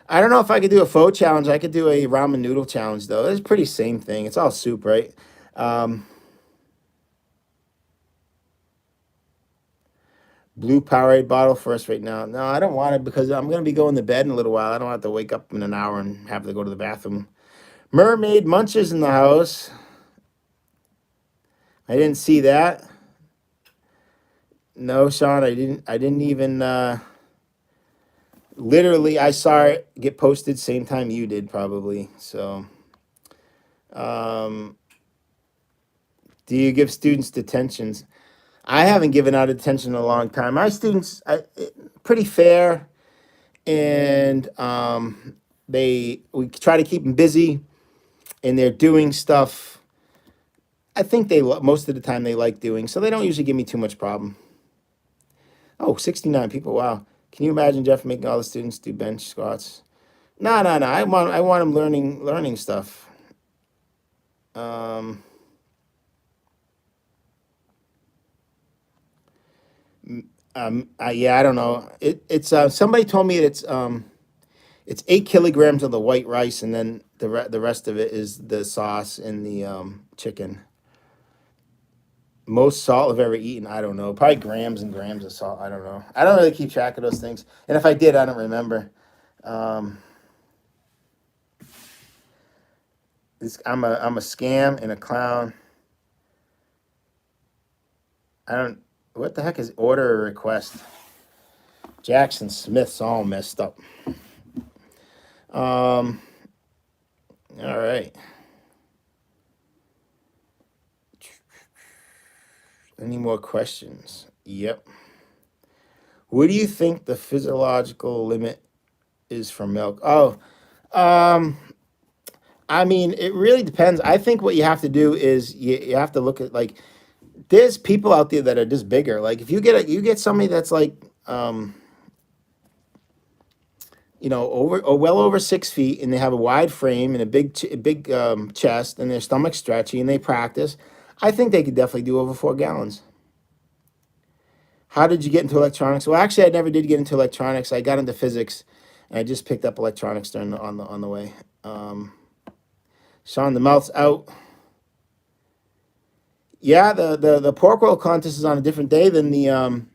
I don't know if I could do a faux challenge. I could do a ramen noodle challenge though. It's pretty same thing. It's all soup, right? Um, Blue Powerade bottle first right now. No, I don't want it because I'm gonna be going to bed in a little while. I don't have to wake up in an hour and have to go to the bathroom. Mermaid Munches in the house. I didn't see that. No, Sean, I didn't. I didn't even. Literally, I saw it get posted same time you did, probably. So, um, do you give students detentions? I haven't given out attention in a long time. My students, pretty fair, and we try to keep them busy, and they're doing stuff. I think most of the time they like doing, so they don't usually give me too much problem. Oh, 69 people! Wow, can you imagine Jeff making all the students do bench squats? No, no, no. I want them learning stuff. Um, yeah, I don't know. It's somebody told me it's 8 kilograms of the white rice, and then the rest of it is the sauce and the chicken. Most salt I've ever eaten, I don't know. Probably grams and grams of salt. I don't know. I don't really keep track of those things, and if I did, I don't remember. Um, I'm a scam and a clown. I don't. What the heck is order or request? Jackson Smith's all messed up. All right. Any more questions? Yep. What do you think the physiological limit is for milk? Oh, um, I mean, it really depends. I think what you have to do is you have to look at like there's people out there that are just bigger. Like if you get somebody that's like over or well over 6 feet, and they have a wide frame and a big chest, and their stomach stretchy, and they practice. I think they could definitely do over 4 gallons. How did you get into electronics? Well, actually, I never did get into electronics. I got into physics, and I just picked up electronics on the way. Um, Sean, the mouth's out. Yeah, the pork roll contest is on a different day than the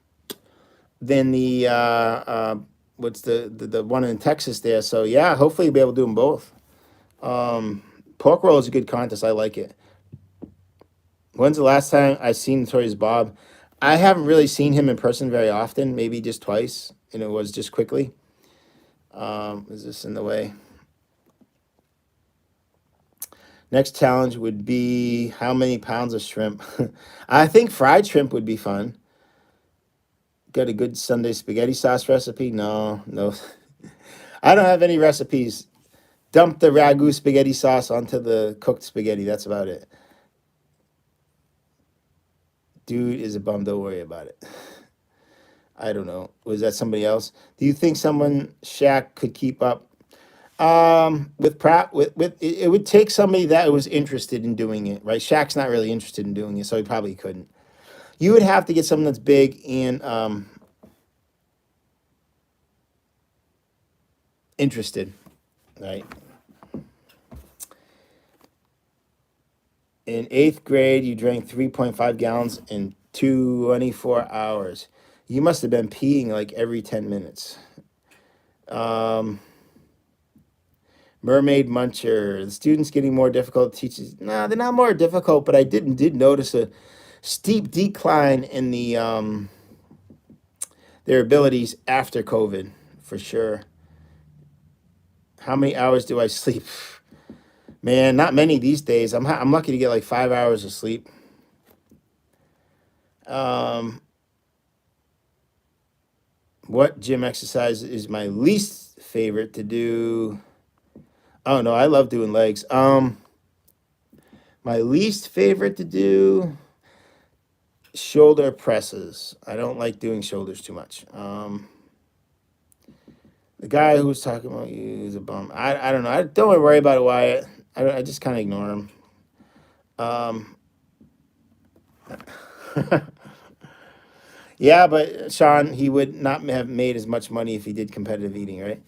what's the one in Texas there. So yeah, hopefully you'll be able to do them both. Pork roll is a good contest. I like it. When's the last time I seen Notorious Bob? I haven't really seen him in person very often. Maybe just twice, and it was just quickly. Is this in the way? Next challenge would be how many pounds of shrimp? I think fried shrimp would be fun. Got a good Sunday spaghetti sauce recipe? No, no. I don't have any recipes. Dump the ragu spaghetti sauce onto the cooked spaghetti. That's about it. Dude is a bum. Don't worry about it. I don't know. Was that somebody else? Do you think someone Shaq could keep up? With Pratt, it would take somebody that was interested in doing it, right? Shaq's not really interested in doing it, so he probably couldn't. You would have to get someone that's big and interested, right? In 8th grade, you drank 3.5 gallons in 24 hours. You must have been peeing like every 10 minutes. Mermaid Muncher. The students getting more difficult. Teachers, no, they're not more difficult, but I did notice a steep decline in their abilities after COVID, for sure. How many hours do I sleep? Man, not many these days. I'm lucky to get like 5 hours of sleep. What gym exercise is my least favorite to do? Oh no, I love doing legs. My least favorite to do shoulder presses. I don't like doing shoulders too much. The guy who was talking about you is a bum. I don't know. I don't worry about it, Wyatt. I just kind of ignore him. Yeah, but Sean, he would not have made as much money if he did competitive eating, right?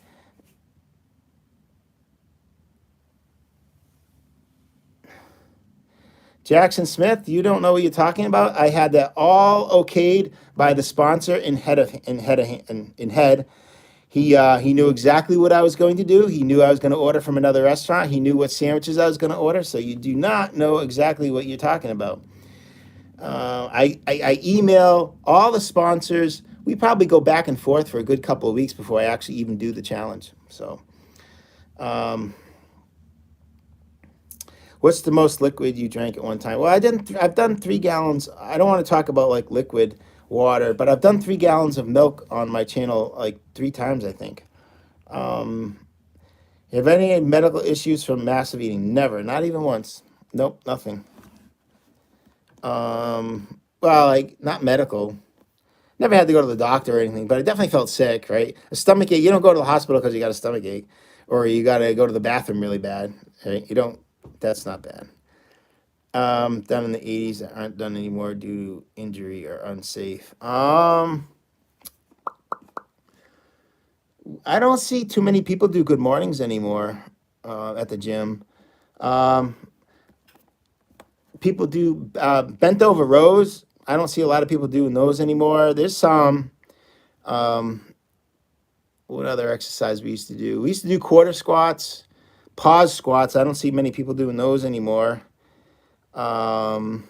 Jackson Smith, you don't know what you're talking about. I had that all okayed by the sponsor in head. He knew exactly what I was going to do. He knew I was going to order from another restaurant. He knew what sandwiches I was going to order. So you do not know exactly what you're talking about. I email all the sponsors. We probably go back and forth for a good couple of weeks before I actually even do the challenge. So, um, what's the most liquid you drank at one time? Well, I've done 3 gallons. I don't want to talk about like liquid water, but I've done 3 gallons of milk on my channel like 3 times, I think. Um, have any medical issues from massive eating? Never, not even once. Nope, nothing. Well, like not medical. Never had to go to the doctor or anything, but I definitely felt sick, right? A stomach ache, you don't go to the hospital because you got a stomach ache or you got to go to the bathroom really bad, right? You don't, that's not bad. Done in the 80s that aren't done anymore due to injury or unsafe. I don't see too many people do good mornings anymore at the gym. Um, People do bent over rows. I don't see a lot of people doing those anymore. There's some. Um, what other exercise we used to do? We used to do quarter squats, pause squats. I don't see many people doing those anymore. Um,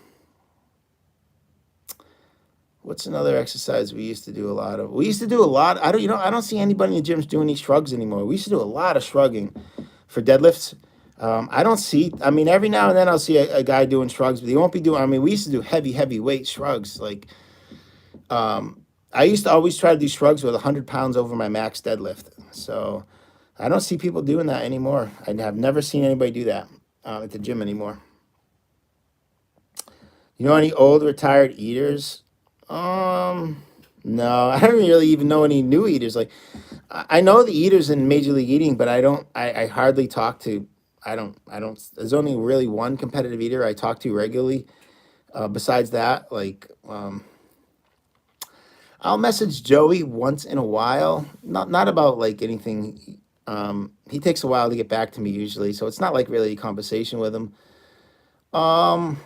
what's another exercise we used to do a lot of? We used to do a lot. I don't see anybody in the gyms doing these shrugs anymore. We used to do a lot of shrugging for deadlifts. I don't see. I mean, every now and then I'll see a guy doing shrugs, but he won't be doing. I mean, we used to do heavy weight shrugs. Like, I used to always try to do shrugs with 100 pounds over my max deadlift. So I don't see people doing that anymore. I have never seen anybody do that at the gym anymore. You know any old retired eaters? No, I don't really even know any new eaters. Like, I know the eaters in Major League Eating, but I don't. I hardly talk to. I don't. I don't. There's only really one competitive eater I talk to regularly. Besides that, like, I'll message Joey once in a while. Not about like anything. He takes a while to get back to me usually, so it's not like really a conversation with him. Um,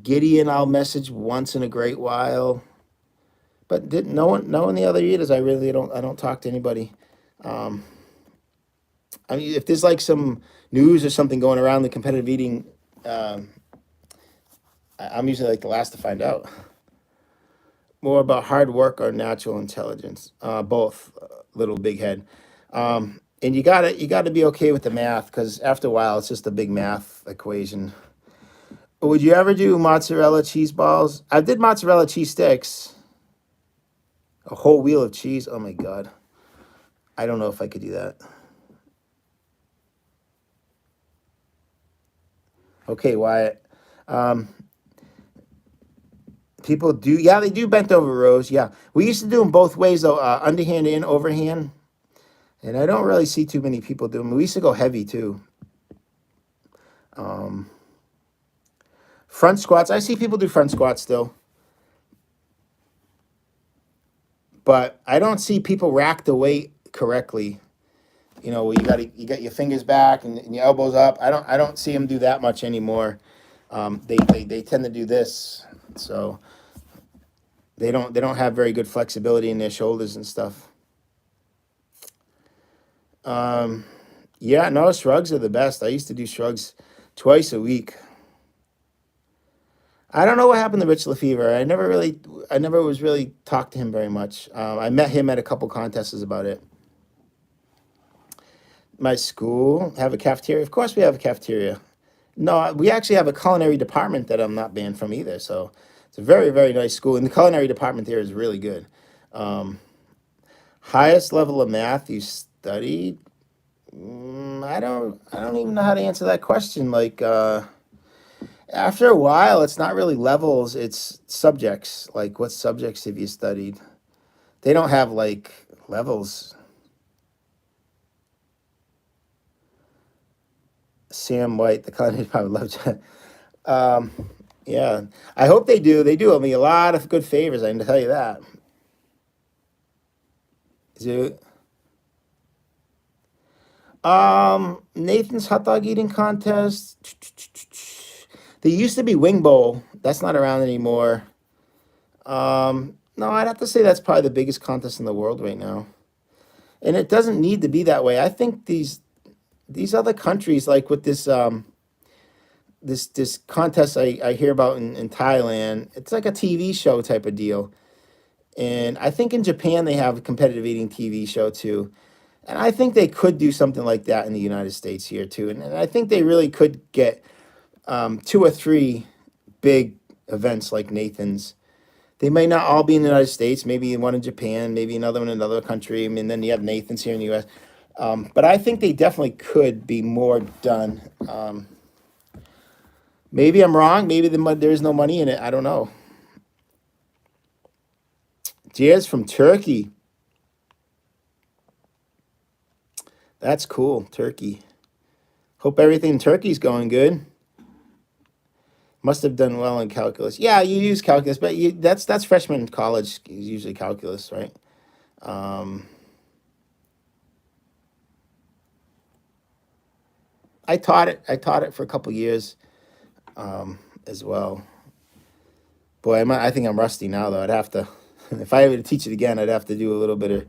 Gideon, I'll message once in a great while, but didn't no one the other eaters. I really don't. I don't talk to anybody. Um, I mean, if there's like some news or something going around the competitive eating, um, I'm usually like the last to find out. More about hard work or natural intelligence? Both. Little big head. And you gotta be okay with the math because after a while it's just a big math equation. Would you ever do mozzarella cheese balls? I did mozzarella cheese sticks. A whole wheel of cheese. Oh my god. I don't know if I could do that. Okay, Wyatt. Um, People do, yeah, they do bent over rows. Yeah, we used to do them both ways though, underhand and overhand, and I don't really see too many people do them. We used to go heavy too. Um, Front squats, I see people do front squats still, but I don't see people rack the weight correctly. You know, where you got your fingers back and your elbows up. I don't see them do that much anymore. They tend to do this, so they don't have very good flexibility in their shoulders and stuff. Um, yeah, no, shrugs are the best. I used to do shrugs twice a week. I don't know what happened to Rich Lefevre. I never was really talked to him very much. I met him at a couple contests about it. My school have a cafeteria. Of course, we have a cafeteria. No, we actually have a culinary department that I'm not banned from either. So it's a very nice school, and the culinary department there is really good. Um, Highest level of math you studied? I don't even know how to answer that question. Like, after a while, it's not really levels, it's subjects. Like, what subjects have you studied? They don't have like levels. Sam White, the Culinary Department loves you. Um, yeah, I hope they do. They do me a lot of good favors. I can tell you that. Do Nathan's hot dog eating contest. There used to be Wing Bowl. That's not around anymore. No, I'd have to say that's probably the biggest contest in the world right now. And it doesn't need to be that way. I think these other countries, like with this contest I hear about in Thailand, it's like a TV show type of deal. And I think in Japan they have a competitive eating TV show too. And I think they could do something like that in the United States here too. And I think they really could get two or three big events like Nathan's. They may not all be in the United States. Maybe one in Japan, maybe another one in another country. I mean, then you have Nathan's here in the U.S. But I think they definitely could be more done. Maybe I'm wrong. Maybe there is no money in it. I don't know. Jazz from Turkey. That's cool. Turkey. Hope everything in Turkey's going good. Must have done well in calculus. Yeah, you use calculus, but that's freshman college is usually calculus, right? I taught it. I taught it for a couple years as well. Boy, I think I'm rusty now, though. I'd have to, if I were to teach it again, I'd have to do a little bit of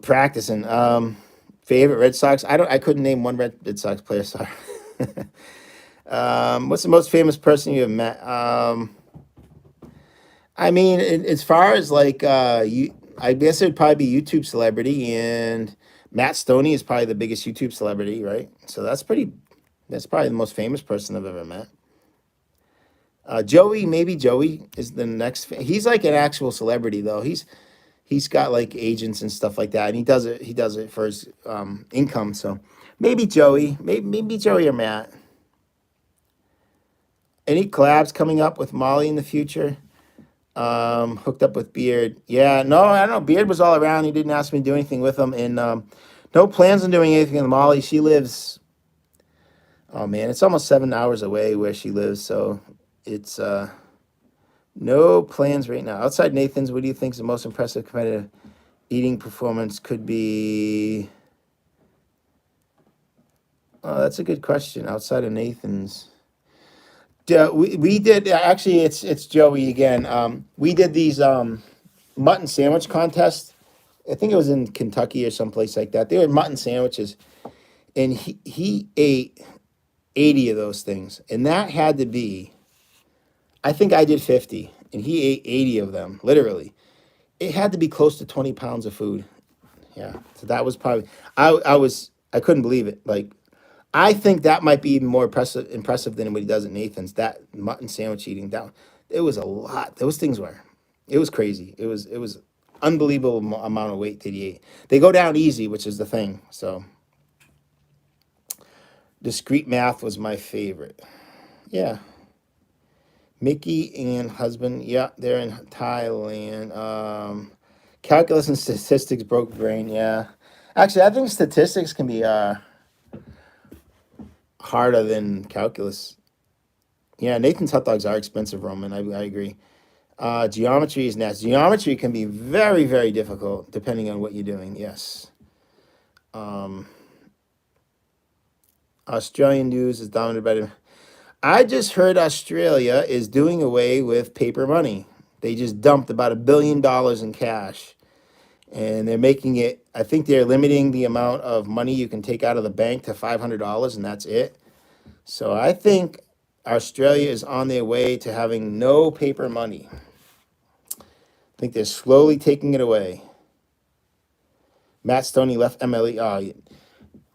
practicing. Favorite Red Sox? I couldn't name one Red Sox player. Sorry. What's the most famous person you have met? I mean, as far as like I guess it would probably be YouTube celebrity, and Matt Stoney is probably the biggest YouTube celebrity, right? So that's pretty. That's probably the most famous person I've ever met. Joey, maybe Joey is the next. He's like an actual celebrity though. He's got like agents and stuff like that, and he does it. He does it for his income. So maybe Joey, maybe Joey or Matt. Any collabs coming up with Molly in the future? Hooked up with Beard. Yeah, no, I don't know. Beard was all around. He didn't ask me to do anything with him, and no plans on doing anything with Molly. She lives. Oh man, it's almost 7 hours away where she lives, so it's no plans right now. Outside Nathan's, what do you think is the most impressive competitive eating performance could be? Oh, that's a good question. Outside of Nathan's. We did actually. It's Joey again. We did these mutton sandwich contests. I think it was in Kentucky or someplace like that. They were mutton sandwiches, and he ate 80 of those things, and that had to be. I think I did 50, and he ate 80 of them. Literally, it had to be close to 20 pounds of food. Yeah, so that was probably. I couldn't believe it. Like I think that might be even more impressive than what he does at Nathan's. That mutton sandwich eating down, it was a lot. Those things were, it was crazy. It was unbelievable amount of weight that he ate. They go down easy, which is the thing. So discrete math was my favorite. Yeah, Mickey and husband. Yeah, they're in Thailand. Calculus and statistics broke brain. Yeah, actually, I think statistics can be harder than calculus. Yeah, Nathan's hot dogs are expensive, Roman. I agree. Geometry is next. Geometry can be very, very difficult depending on what you're doing. Yes. Australian news is dominated by the. I just heard Australia is doing away with paper money. They just dumped about $1 billion in cash, and they're making it. I think they're limiting the amount of money you can take out of the bank to $500, and that's it. So I think Australia is on their way to having no paper money. I think they're slowly taking it away. Matt Stoney left MLE. Oh,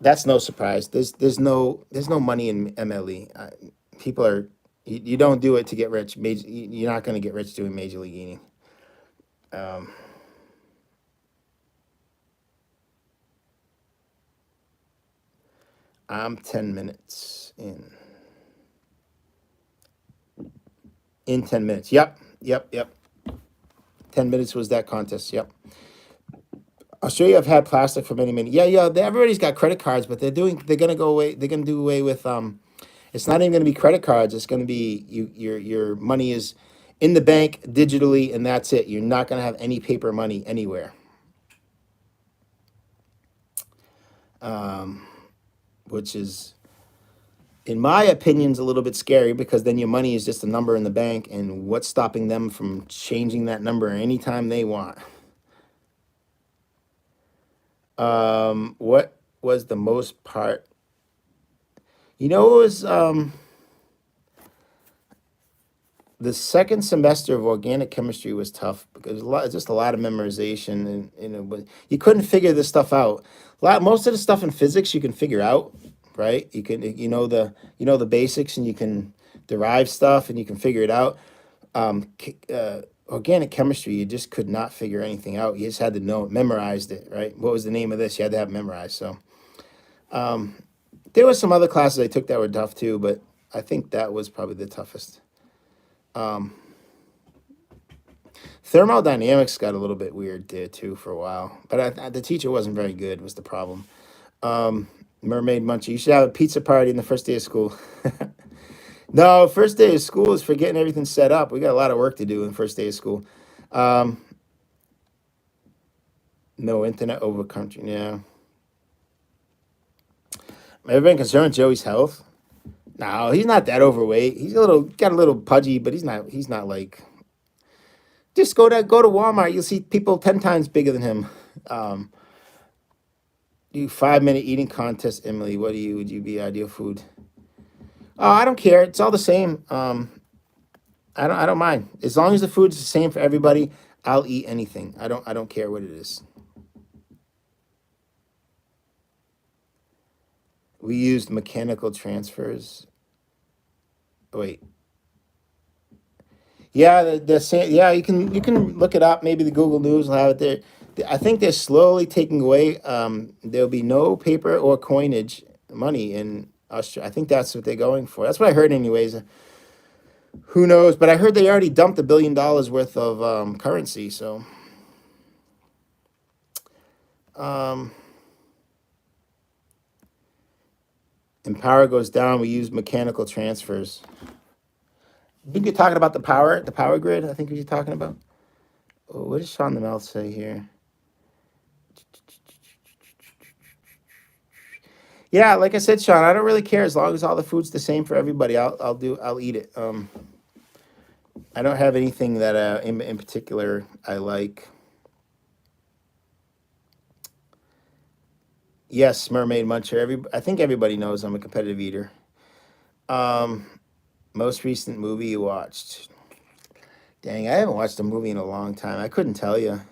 that's no surprise. There's no money in MLE. People are you don't do it to get rich. You're not going to get rich doing Major League Eating. I'm 10 minutes in. In 10 minutes. Yep. 10 minutes was that contest. Yep. Australia have had plastic for many, many. Yeah, yeah. Everybody's got credit cards, but they're gonna go away. They're gonna do away with. It's not even gonna be credit cards. It's gonna be your money is in the bank digitally, and that's it. You're not gonna have any paper money anywhere. Um, which is, in my opinion, is a little bit scary because then your money is just a number in the bank, and what's stopping them from changing that number anytime they want? What was the most part? You know, it was the second semester of organic chemistry was tough because just a lot of memorization, and it was, you couldn't figure this stuff out. Most of the stuff in physics you can figure out, right? You know the basics, and you can derive stuff, and you can figure it out. Organic chemistry, you just could not figure anything out. You just had to know it, memorized it, right? What was the name of this? You had to have it memorized. So there was some other classes I took that were tough too, but I think that was probably the toughest. Thermodynamics got a little bit weird there too for a while, but the teacher wasn't very good. Was the problem? Mermaid Munchie, you should have a pizza party in the first day of school. No, first day of school is for getting everything set up. We got a lot of work to do in the first day of school. Um, no internet over country. Yeah, everybody concerned with Joey's health. No, he's not that overweight. He's got a little pudgy, but he's not. He's not like. Just go to Walmart. You'll see people 10 times bigger than him. Um, do 5 minute eating contest, Emily. Would you be ideal food? Oh, I don't care. It's all the same. I don't mind as long as the food's the same for everybody. I'll eat anything. I don't care what it is. We used mechanical transfers. Wait, yeah, yeah. You can look it up. Maybe the Google News will have it there. I think they're slowly taking away. There'll be no paper or coinage money in Australia. I think that's what they're going for. That's what I heard, anyways. Who knows? But I heard they already dumped $1 billion worth of currency. So, um, and power goes down. We use mechanical transfers. I think you're talking about the power grid. I think you're talking about. Oh, what does Sean the Mouth say here? Yeah, like I said, Sean, I don't really care as long as all the food's the same for everybody. I'll eat it. I don't have anything that in particular I like. Yes, Mermaid Muncher. I think everybody knows I'm a competitive eater. Um, Most recent movie you watched? Dang, I haven't watched a movie in a long time. I couldn't tell you.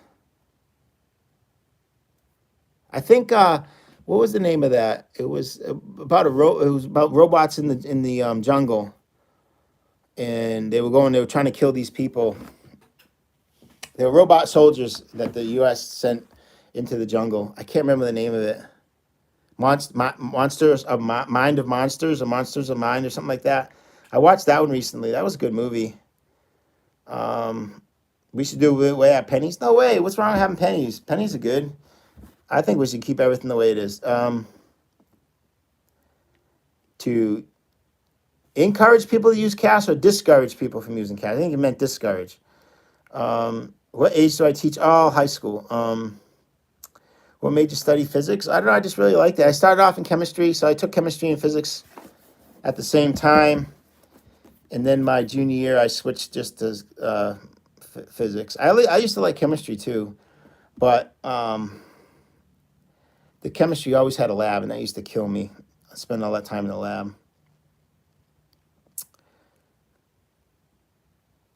I think what was the name of that? It was it was about robots in the jungle, and they were trying to kill these people. They were robot soldiers that the U.S. sent into the jungle. I can't remember the name of it. Monsters of Mind of Monsters, or Monsters of Mind, or something like that. I watched that one recently. That was a good movie. Um, we should do it way at pennies. No way. What's wrong with having pennies? Pennies are good. I think we should keep everything the way it is. To encourage people to use cash or discourage people from using cash. I think it meant discourage. What age do I teach? Oh, high school. What made you study physics? I don't know. I just really liked it. I started off in chemistry, so I took chemistry and physics at the same time. And then my junior year, I switched just to physics. I used to like chemistry too, but the chemistry always had a lab, and that used to kill me. I spent all that time in the lab.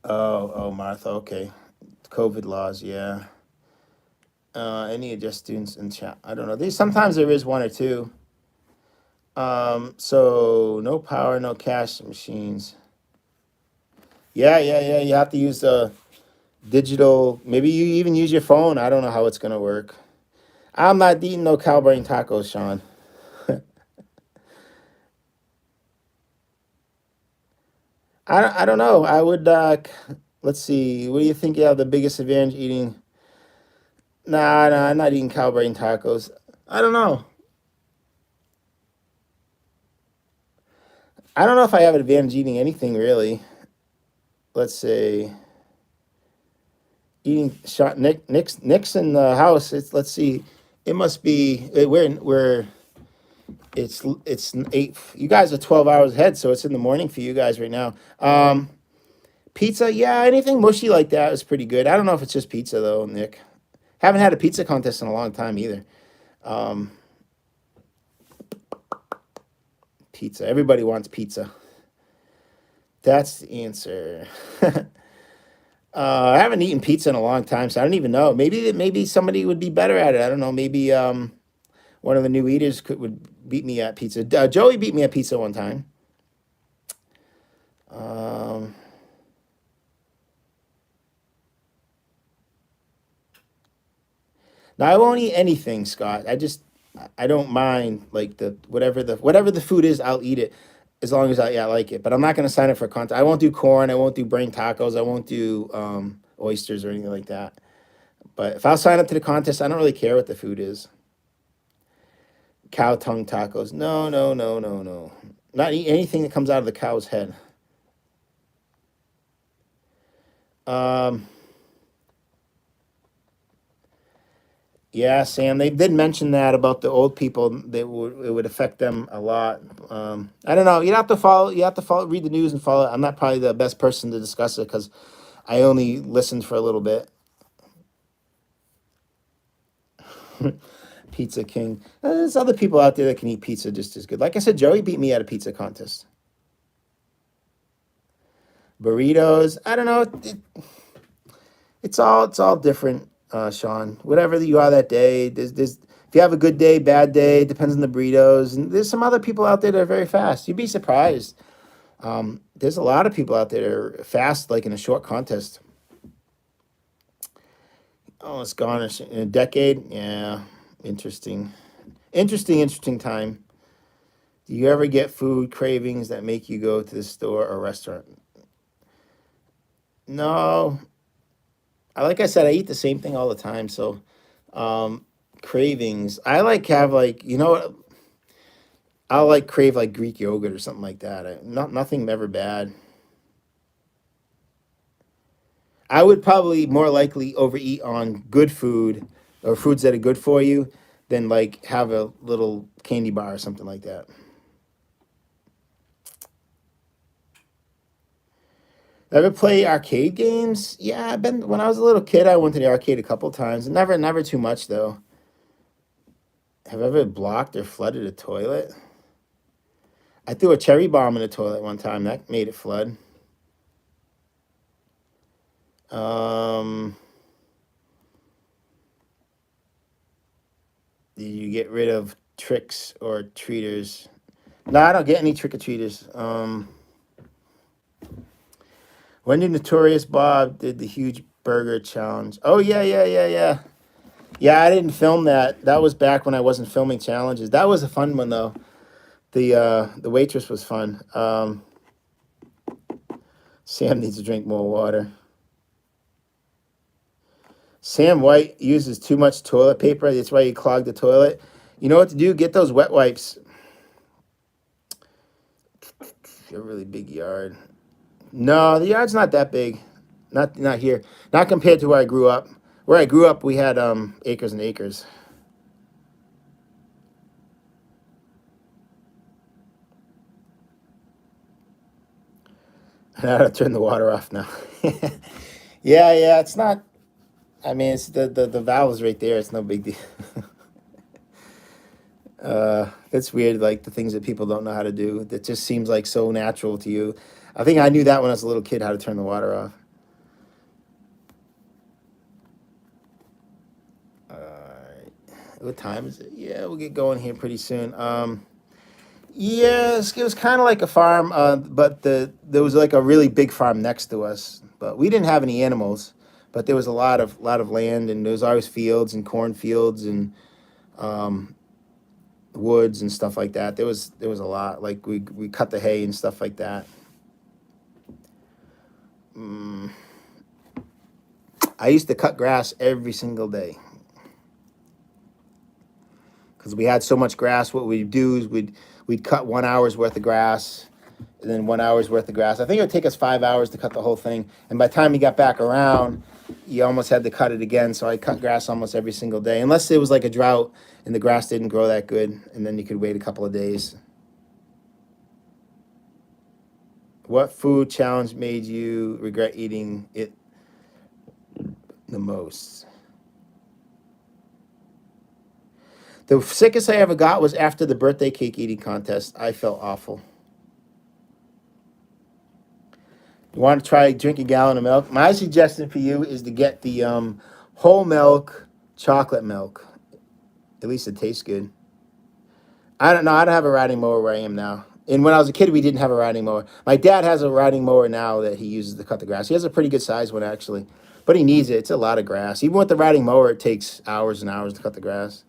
Oh, Martha. Okay, COVID laws. Yeah. Any of just students in chat? I don't know. Sometimes there is one or two. So no power, no cash machines. Yeah, yeah, yeah. You have to use digital. Maybe you even use your phone. I don't know how it's gonna work. I'm not eating no cow brain tacos, Sean. I don't know. I would let's see. What do you think you have the biggest advantage eating Nah, I'm not eating cow brain tacos. I don't know. I don't know if I have an advantage eating anything really. Let's say eating shot Nick's in the house. It's let's see. It must be we're it's 8. You guys are 12 hours ahead, so it's in the morning for you guys right now. Pizza, yeah, anything mushy like that is pretty good. I don't know if it's just pizza though, Nick. Haven't had a pizza contest in a long time either. Um, Pizza. Everybody wants pizza. That's the answer. I haven't eaten pizza in a long time, so I don't even know. Maybe somebody would be better at it. I don't know. Maybe one of the new eaters would beat me at pizza. Joey beat me at pizza one time. Um, Now I won't eat anything, Scott. I don't mind like the whatever the food is, I'll eat it as long as I like it. But I'm not gonna sign up for content. I won't do corn. I won't do brain tacos. I won't do oysters or anything like that. But if I'll sign up to the contest, I don't really care what the food is. Cow tongue tacos. No, no, no, no, no. Not eat anything that comes out of the cow's head. Um, Yeah, Sam, they did mention that about the old people. It would affect them a lot. I don't know. You have to follow, read the news and follow. I'm not probably the best person to discuss it because I only listened for a little bit. Pizza King. There's other people out there that can eat pizza just as good. Like I said, Joey beat me at a pizza contest. Burritos. I don't know. It's all different, Sean. Whatever you are that day. There's if you have a good day, bad day, depends on the burritos. And there's some other people out there that are very fast. You'd be surprised. There's a lot of people out there that are fast, like in a short contest. Oh, it's gone in a decade. Yeah, interesting, interesting time. Do you ever get food cravings that make you go to the store or restaurant? No, like I said, I eat the same thing all the time. So, um, cravings. I like have like you know what? I'll like crave like Greek yogurt or something like that. Nothing ever bad. I would probably more likely overeat on good food or foods that are good for you than like have a little candy bar or something like that. Ever play arcade games? Yeah, I've been when I was a little kid. I went to the arcade a couple times. Never too much though. Have I ever blocked or flooded a toilet? I threw a cherry bomb in a toilet one time. That made it flood. Um, did you get rid of tricks or treaters? No, I don't get any trick or treaters. When did Notorious Bob did the huge burger challenge? Oh yeah. Yeah, I didn't film that. That was back when I wasn't filming challenges. That was a fun one though. The waitress was fun. Sam needs to drink more water. Sam White uses too much toilet paper. That's why he clogged the toilet. You know what to do? Get those wet wipes. A really big yard. No, the yard's not that big. Not here. Not compared to where I grew up. Where I grew up, we had acres and acres. I know how to turn the water off now. Yeah. It's not. I mean, it's the valve is right there. It's no big deal. It's weird, like the things that people don't know how to do. That just seems like so natural to you. I think I knew that when I was a little kid how to turn the water off. Alright. What time is it? Yeah, we'll get going here pretty soon. Yes, it was kind of like a farm, but there was like a really big farm next to us. But we didn't have any animals. But there was a lot of land, and there was always fields and cornfields and um, woods and stuff like that. There was a lot. Like we cut the hay and stuff like that. Mm, I used to cut grass every single day. because we had so much grass. What we'd do is we'd cut 1 hour's worth of grass, and then 1 hour's worth of grass. I think it would take us 5 hours to cut the whole thing. And by the time he got back around, you almost had to cut it again. So I cut grass almost every single day, unless it was like a drought and the grass didn't grow that good, and then you could wait a couple of days. What food challenge made you regret eating it the most? The sickest I ever got was after the birthday cake eating contest. I felt awful. You want to try drink a gallon of milk? My suggestion for you is to get the whole milk chocolate milk. At least it tastes good. I don't know. I don't have a riding mower where I am now. And when I was a kid, we didn't have a riding mower. My dad has a riding mower now that he uses to cut the grass. He has a pretty good size one, actually. But he needs it. It's a lot of grass. Even with the riding mower, it takes hours and hours to cut the grass.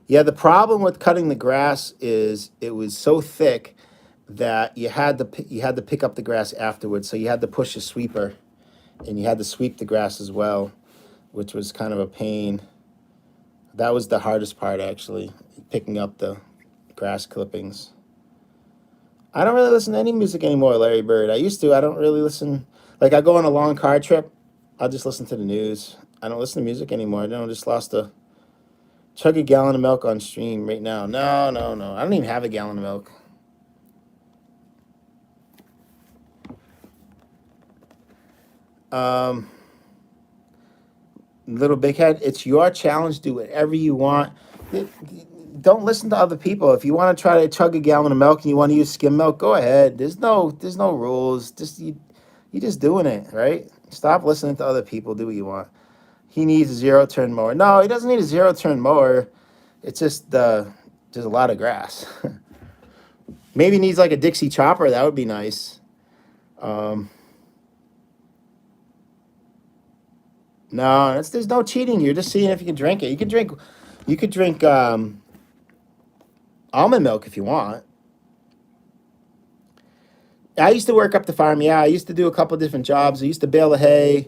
Yeah, the problem with cutting the grass is it was so thick that you had to pick up the grass afterwards. So you had to push a sweeper, and you had to sweep the grass as well, which was kind of a pain. That was the hardest part, actually, picking up the grass clippings. I don't really listen to any music anymore, Larry Bird. I used to. I don't really listen. Like, I go on a long car trip, I'll just listen to the news. I don't listen to music anymore. I just lost a chug a gallon of milk on stream right now. No, no, no. I don't even have a gallon of milk. Little Big Head, it's your challenge. Do whatever you want. Don't listen to other people. If you want to try to chug a gallon of milk and you want to use skim milk, go ahead. There's no rules. You're just doing it, right? Stop listening to other people. Do what you want. He needs a zero-turn mower. No, he doesn't need a zero-turn mower. It's just there's a lot of grass. Maybe he needs like a Dixie chopper. That would be nice. No, there's no cheating. You're just seeing if you can drink it. You could drink almond milk if you want. I used to work up the farm. Yeah, I used to do a couple different jobs. I used to bale the hay.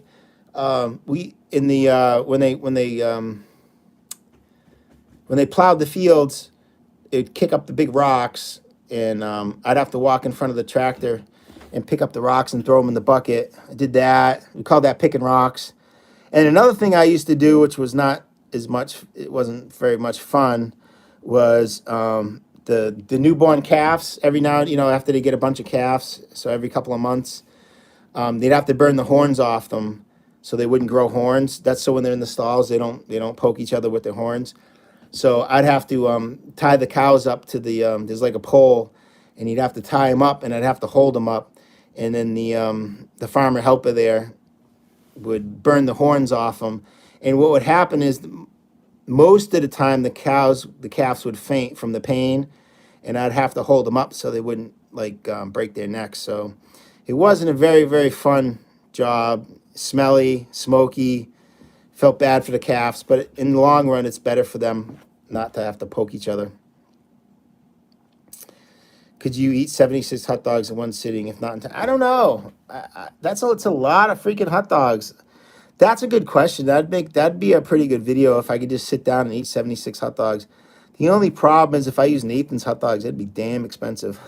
We in the when they plowed the fields, it'd kick up the big rocks, and I'd have to walk in front of the tractor and pick up the rocks and throw them in the bucket. I did that. We called that picking rocks. And another thing I used to do, which was not as much, it wasn't very much fun, was the newborn calves. Every now, after they get a bunch of calves, so every couple of months, they'd have to burn the horns off them so they wouldn't grow horns. That's so when they're in the stalls, they don't poke each other with their horns. So I'd have to tie the cows up to the there's like a pole, and he'd have to tie them up, and I'd have to hold them up, and then the farmer helper there would burn the horns off them. And what would happen is most of the time the calves would faint from the pain, and I'd have to hold them up so they wouldn't break their necks. So it wasn't a very, very fun job. Smelly, smoky, felt bad for the calves, but in the long run, it's better for them not to have to poke each other. Could you eat 76 hot dogs in one sitting? If not, I don't know. It's a lot of freaking hot dogs. That's a good question. That'd be a pretty good video if I could just sit down and eat 76 hot dogs. The only problem is if I use Nathan's hot dogs, it'd be damn expensive.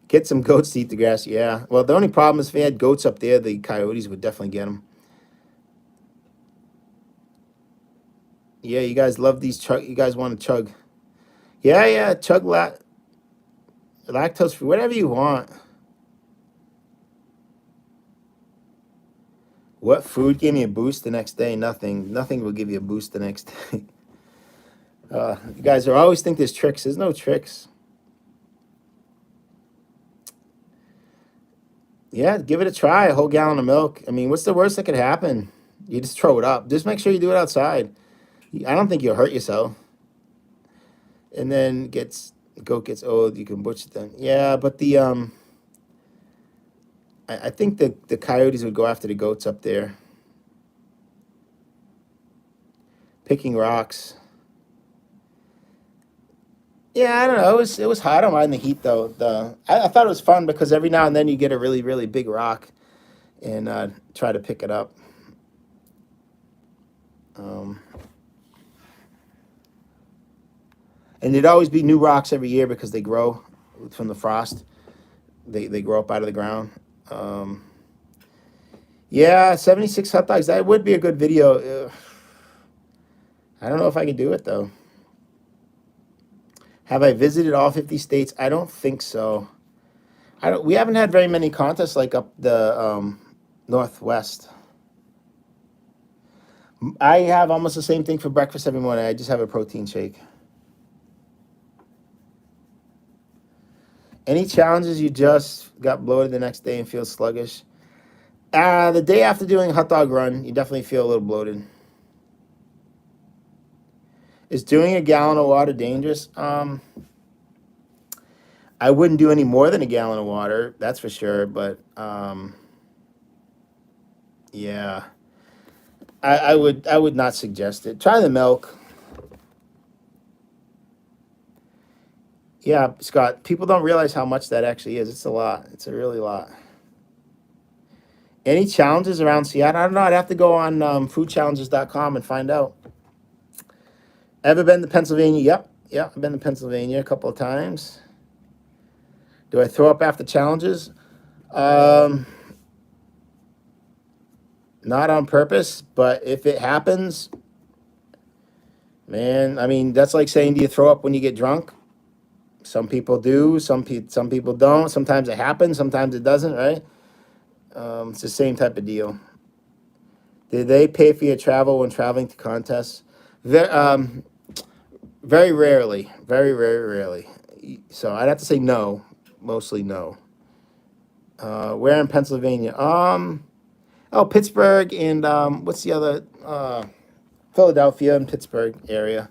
Get some goats to eat the grass. Yeah. Well, the only problem is if they had goats up there, the coyotes would definitely get them. Yeah, you guys love these chug. You guys want to chug. Yeah, chug lactose free, whatever you want. What food gave me a boost the next day? Nothing. Nothing will give you a boost the next day. You guys always think there's tricks. There's no tricks. Yeah, give it a try. A whole gallon of milk. I mean, what's the worst that could happen? You just throw it up. Just make sure you do it outside. I don't think you'll hurt yourself. And then goat gets old. You can butcher them. Yeah, but I think the coyotes would go after the goats up there. Picking rocks. Yeah, I don't know. It was hot. I don't mind the heat though. I thought it was fun because every now and then you get a really really big rock and try to pick it up. Um, and there'd always be new rocks every year because they grow from the frost. They grow up out of the ground. Um, yeah, 76 hot dogs. That would be a good video. I don't know if I can do it though. Have I visited all 50 states? I don't think so. I don't. We haven't had very many contests like up the Northwest. I have almost the same thing for breakfast every morning. I just have a protein shake. Any challenges you just got bloated the next day and feel sluggish? The day after doing a hot dog run, you definitely feel a little bloated. Is doing a gallon of water dangerous? I wouldn't do any more than a gallon of water, that's for sure. But yeah, I would not suggest it. Try the milk. Yeah, Scott. People don't realize how much that actually is. It's a lot. It's a really lot. Any challenges around Seattle? I don't know. I'd have to go on foodchallenges.com and find out. Ever been to Pennsylvania? Yep. Yep. I've been to Pennsylvania a couple of times. Do I throw up after challenges? Um, Not on purpose, but if it happens, man, I mean, that's like saying, do you throw up when you get drunk? Some people do. Some people don't. Sometimes it happens. Sometimes it doesn't. Right? It's the same type of deal. Did they pay for your travel when traveling to contests? Very, very rarely. Very, very rarely. So I'd have to say no. Mostly no. Where in Pennsylvania? Oh, Pittsburgh and what's the other? Philadelphia and Pittsburgh area.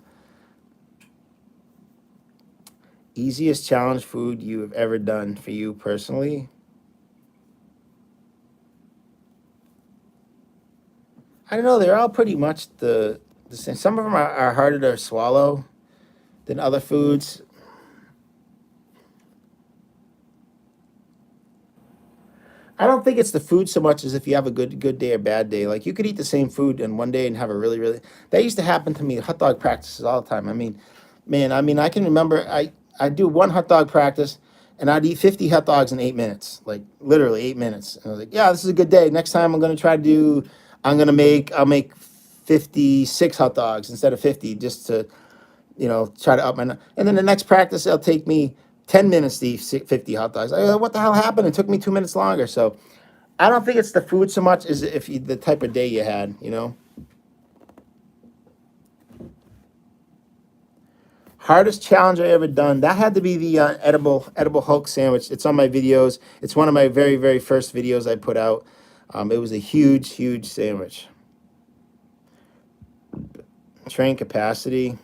Easiest challenge food you have ever done for you personally? I don't know. They're all pretty much the same. Some of them are harder to swallow than other foods. I don't think it's the food so much as if you have a good day or bad day. Like you could eat the same food in one day and have a really really. That used to happen to me. Hot dog practices all the time. I mean, man. I mean, I can remember I do one hot dog practice, and I'd eat 50 hot dogs in 8 minutes. Like literally 8 minutes. And I was like, yeah, this is a good day. Next time I'm gonna try to do. I'll make 56 hot dogs instead of 50 just to try to up my. And then the next practice, it'll take me 10 minutes to eat 50 hot dogs. What the hell happened? It took me 2 minutes longer. So I don't think it's the food so much as if the type of day you had. Hardest challenge I ever done. That had to be the edible Hulk sandwich. It's on my videos. It's one of my very, very first videos I put out. It was a huge, huge sandwich. Train capacity.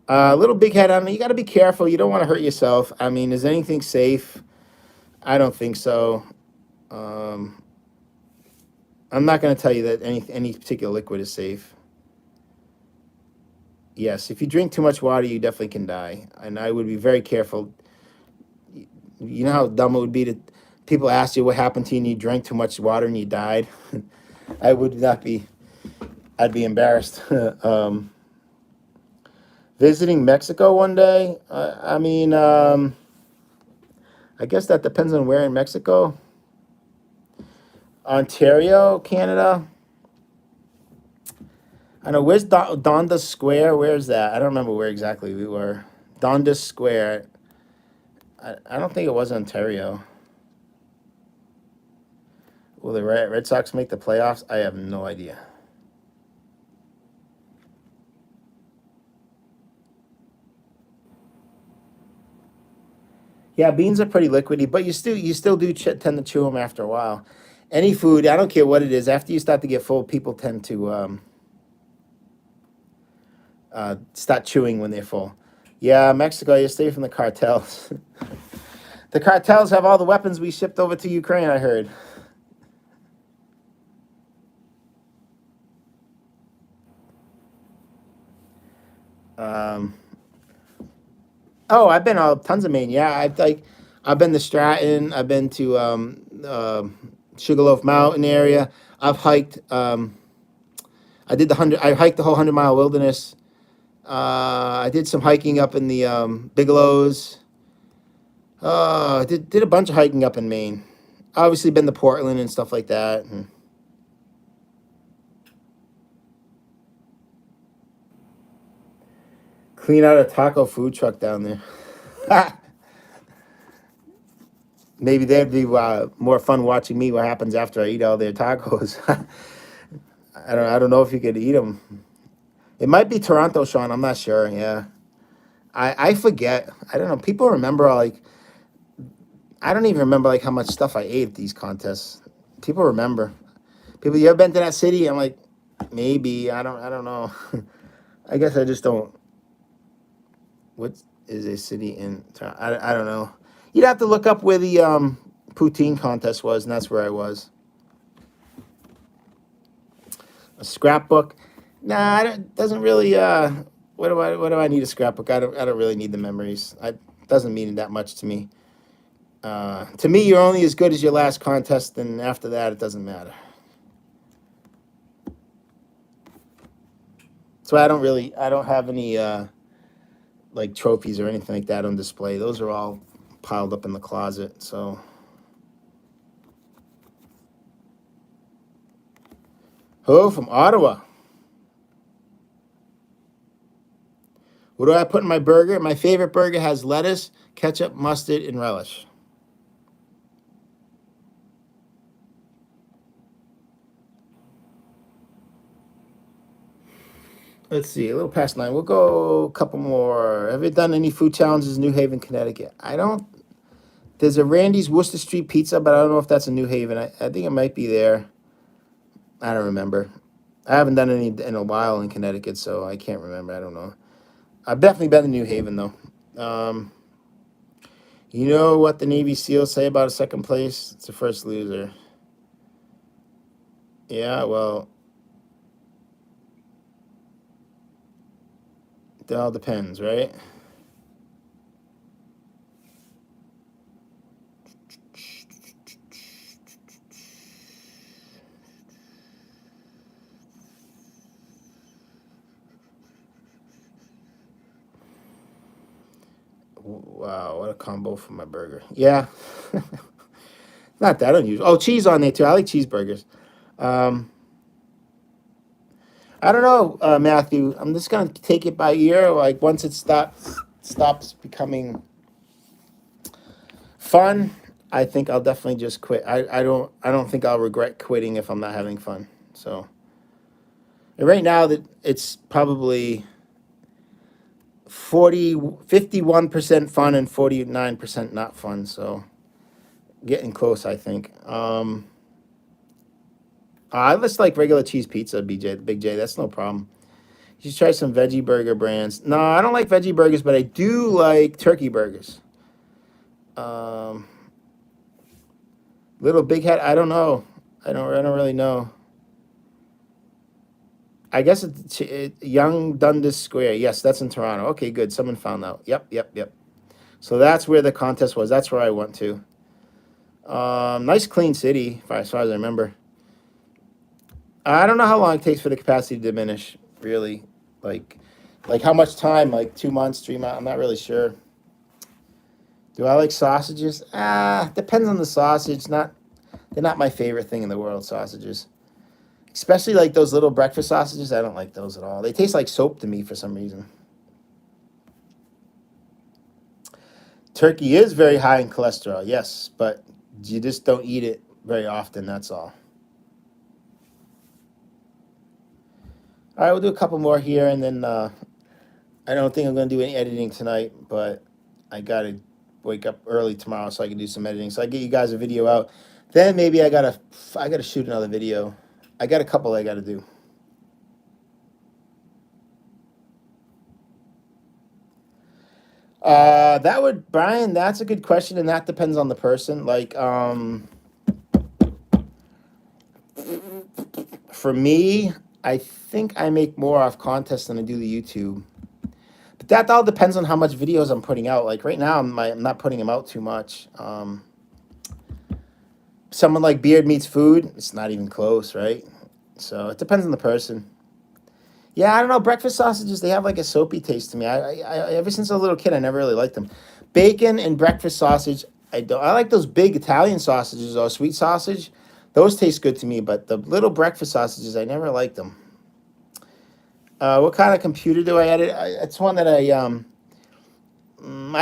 A little big head on it. You got to be careful. You don't want to hurt yourself. I mean, is anything safe? I don't think so. Um, I'm not going to tell you that any particular liquid is safe. Yes, if you drink too much water, you definitely can die, and I would be very careful. You know how dumb it would be to people ask you what happened to you and you drank too much water and you died. I would not be. I'd be embarrassed. Visiting Mexico one day. I mean, I guess that depends on where in Mexico. Ontario, Canada. I know where's Donda Square. Where's that? I don't remember where exactly we were. Donda Square. I don't think it was Ontario. Will the Red Sox make the playoffs? I have no idea. Yeah, beans are pretty liquidy, but you still do tend to chew them after a while. Any food, I don't care what it is, after you start to get full, people tend to start chewing when they're full. Yeah, Mexico, you stay from the cartels. The cartels have all the weapons we shipped over to Ukraine, I heard. Um, Oh, I've been all tons of Maine. Yeah, I've been to Stratton. I've been to Sugarloaf Mountain area. I've hiked. I did the 100. I hiked the whole 100 mile wilderness. I did some hiking up in the Bigelows. I did a bunch of hiking up in Maine. Obviously, been to Portland and stuff like that. And clean out a taco food truck down there. Maybe they'd be more fun watching me what happens after I eat all their tacos. I don't know if you could eat them. It might be Toronto, Sean. I'm not sure. Yeah, I forget. I don't know. People remember like I don't even remember like how much stuff I ate at these contests. People remember. People, you ever been to that city? I'm like, maybe. I don't know. I guess I just don't. What is a city in? I don't know. You'd have to look up where the poutine contest was, and that's where I was. A scrapbook. Nah, doesn't really. What do I need a scrapbook? I don't really need the memories. It doesn't mean that much to me. To me, you're only as good as your last contest, and after that, it doesn't matter. So I don't have any like trophies or anything like that on display. Those are all piled up in the closet. So, hello from Ottawa. What do I put in my burger? My favorite burger has lettuce, ketchup, mustard, and relish. Let's see, a little past 9. We'll go a couple more. Have you done any food challenges in New Haven, Connecticut? I don't. There's a Randy's Worcester Street Pizza, but I don't know if that's in New Haven. I think it might be there. I don't remember. I haven't done any in a while in Connecticut, so I can't remember. I don't know. I've definitely been to New Haven, though. You know what the Navy SEALs say about a second place? It's the first loser. Yeah, well, it all depends, right? Wow, what a combo for my burger. Yeah. Not that unusual. Oh, cheese on there too. I like cheeseburgers. Um, I don't know, Matthew. I'm just gonna take it by ear. Like once it stops becoming fun, I think I'll definitely just quit. I don't think I'll regret quitting if I'm not having fun. So and right now that it's probably 51% fun and 49% not fun. So getting close, I think. I just like regular cheese pizza, BJ, Big J. That's no problem. You should try some veggie burger brands. No, I don't like veggie burgers, but I do like turkey burgers. Um, Little Big Head. I don't know. I don't really know. I guess Young Dundas Square. Yes, that's in Toronto. Okay, good. Someone found out. Yep. So that's where the contest was. That's where I went to. Nice clean city, as far as I remember. I don't know how long it takes for the capacity to diminish. Really, like, like how much time? Like 2 months, 3 months? I'm not really sure. Do I like sausages? Depends on the sausage. Not They're not my favorite thing in the world. Sausages, especially like those little breakfast sausages. I don't like those at all. They taste like soap to me for some reason. Turkey is very high in cholesterol, yes, but you just don't eat it very often. That's all. All right, we'll do a couple more here, and then I don't think I'm going to do any editing tonight, but I got to wake up early tomorrow so I can do some editing. So I get you guys a video out. Then maybe I gotta shoot another video. I got a couple I got to do. That would Brian. That's a good question, and that depends on the person. Like, for me, I think I make more off contests than I do the YouTube. But that all depends on how much videos I'm putting out. Like right now, I'm not putting them out too much. Someone like Beard Meets Food, it's not even close, right? So it depends on the person. Yeah, I don't know. Breakfast sausages, they have like a soapy taste to me. Ever since I was a little kid, I never really liked them. Bacon and breakfast sausage, I don't. I like those big Italian sausages or sweet sausage. Those taste good to me, but the little breakfast sausages, I never liked them. What kind of computer do I edit? It's one that I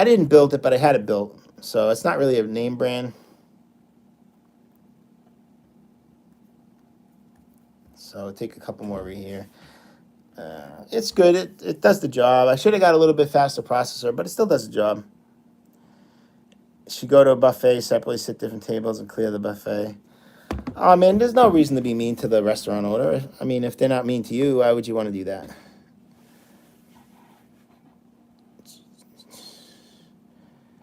didn't build it, but I had it built. So it's not really a name brand. So I'll take a couple more over here. It's good. It does the job. I should have got a little bit faster processor, but it still does the job. Should go to a buffet, separately sit different tables and clear the buffet. Oh man, there's no reason to be mean to the restaurant owner. I mean, if they're not mean to you, why would you want to do that?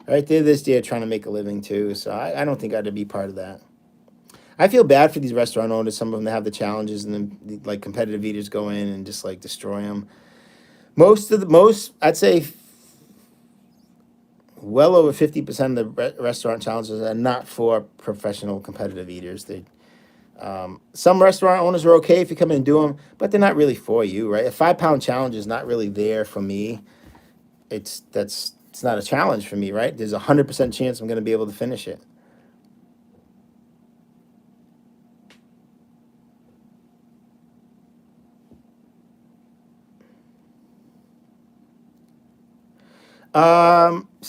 Right, they're this year trying to make a living too, so I don't think I'd be part of that. I feel bad for these restaurant owners. Some of them that have the challenges, and then like competitive eaters go in and just like destroy them. Most, I'd say, well over 50% of the restaurant challenges are not for professional competitive eaters. Some restaurant owners are okay if you come in and do them, but they're not really for you, right? A 5 pound challenge is not really there for me. It's not a challenge for me, right? There's 100% chance I'm going to be able to finish it.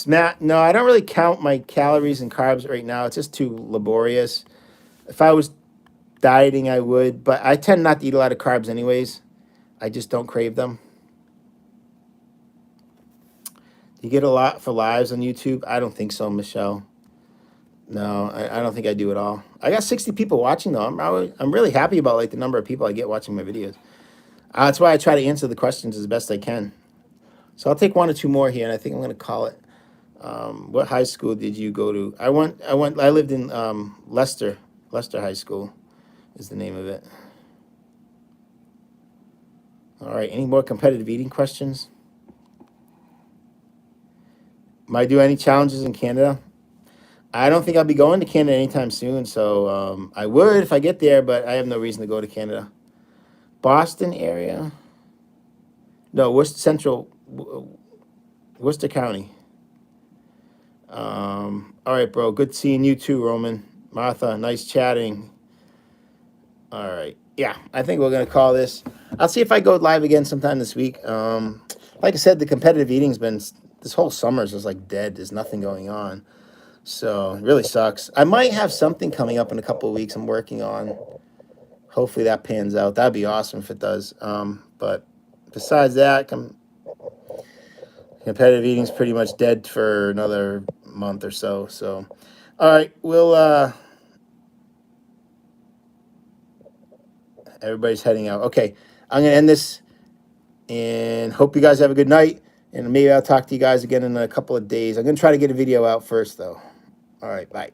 Matt, no, I don't really count my calories and carbs right now. It's just too laborious. If I was dieting, I would, but I tend not to eat a lot of carbs anyways. I just don't crave them. You get a lot for lives on YouTube? I don't think so, Michelle. No, I don't think I do at all. I got 60 people watching though. I'm really happy about like the number of people I get watching my videos. That's why I try to answer the questions as best I can. So I'll take one or two more here, and I think I'm going to call it. What high school did you go to? I lived in Leicester. Leicester High School is the name of it. All right. Any more competitive eating questions? Might do any challenges in Canada? I don't think I'll be going to Canada anytime soon. So I would if I get there, but I have no reason to go to Canada. Boston area? No, Worcester County. All right, bro. Good seeing you too, Roman. Martha, nice chatting. All right. Yeah, I think we're going to call this. I'll see if I go live again sometime this week. Like I said, the competitive eating's been, this whole summer is just like dead. There's nothing going on. So it really sucks. I might have something coming up in a couple of weeks I'm working on. Hopefully that pans out. That'd be awesome if it does. But besides that, competitive eating's pretty much dead for another month or so. So, all right, everybody's heading out. Okay, I'm gonna end this and hope you guys have a good night. And maybe I'll talk to you guys again in a couple of days. I'm gonna try to get a video out first though. All right, bye.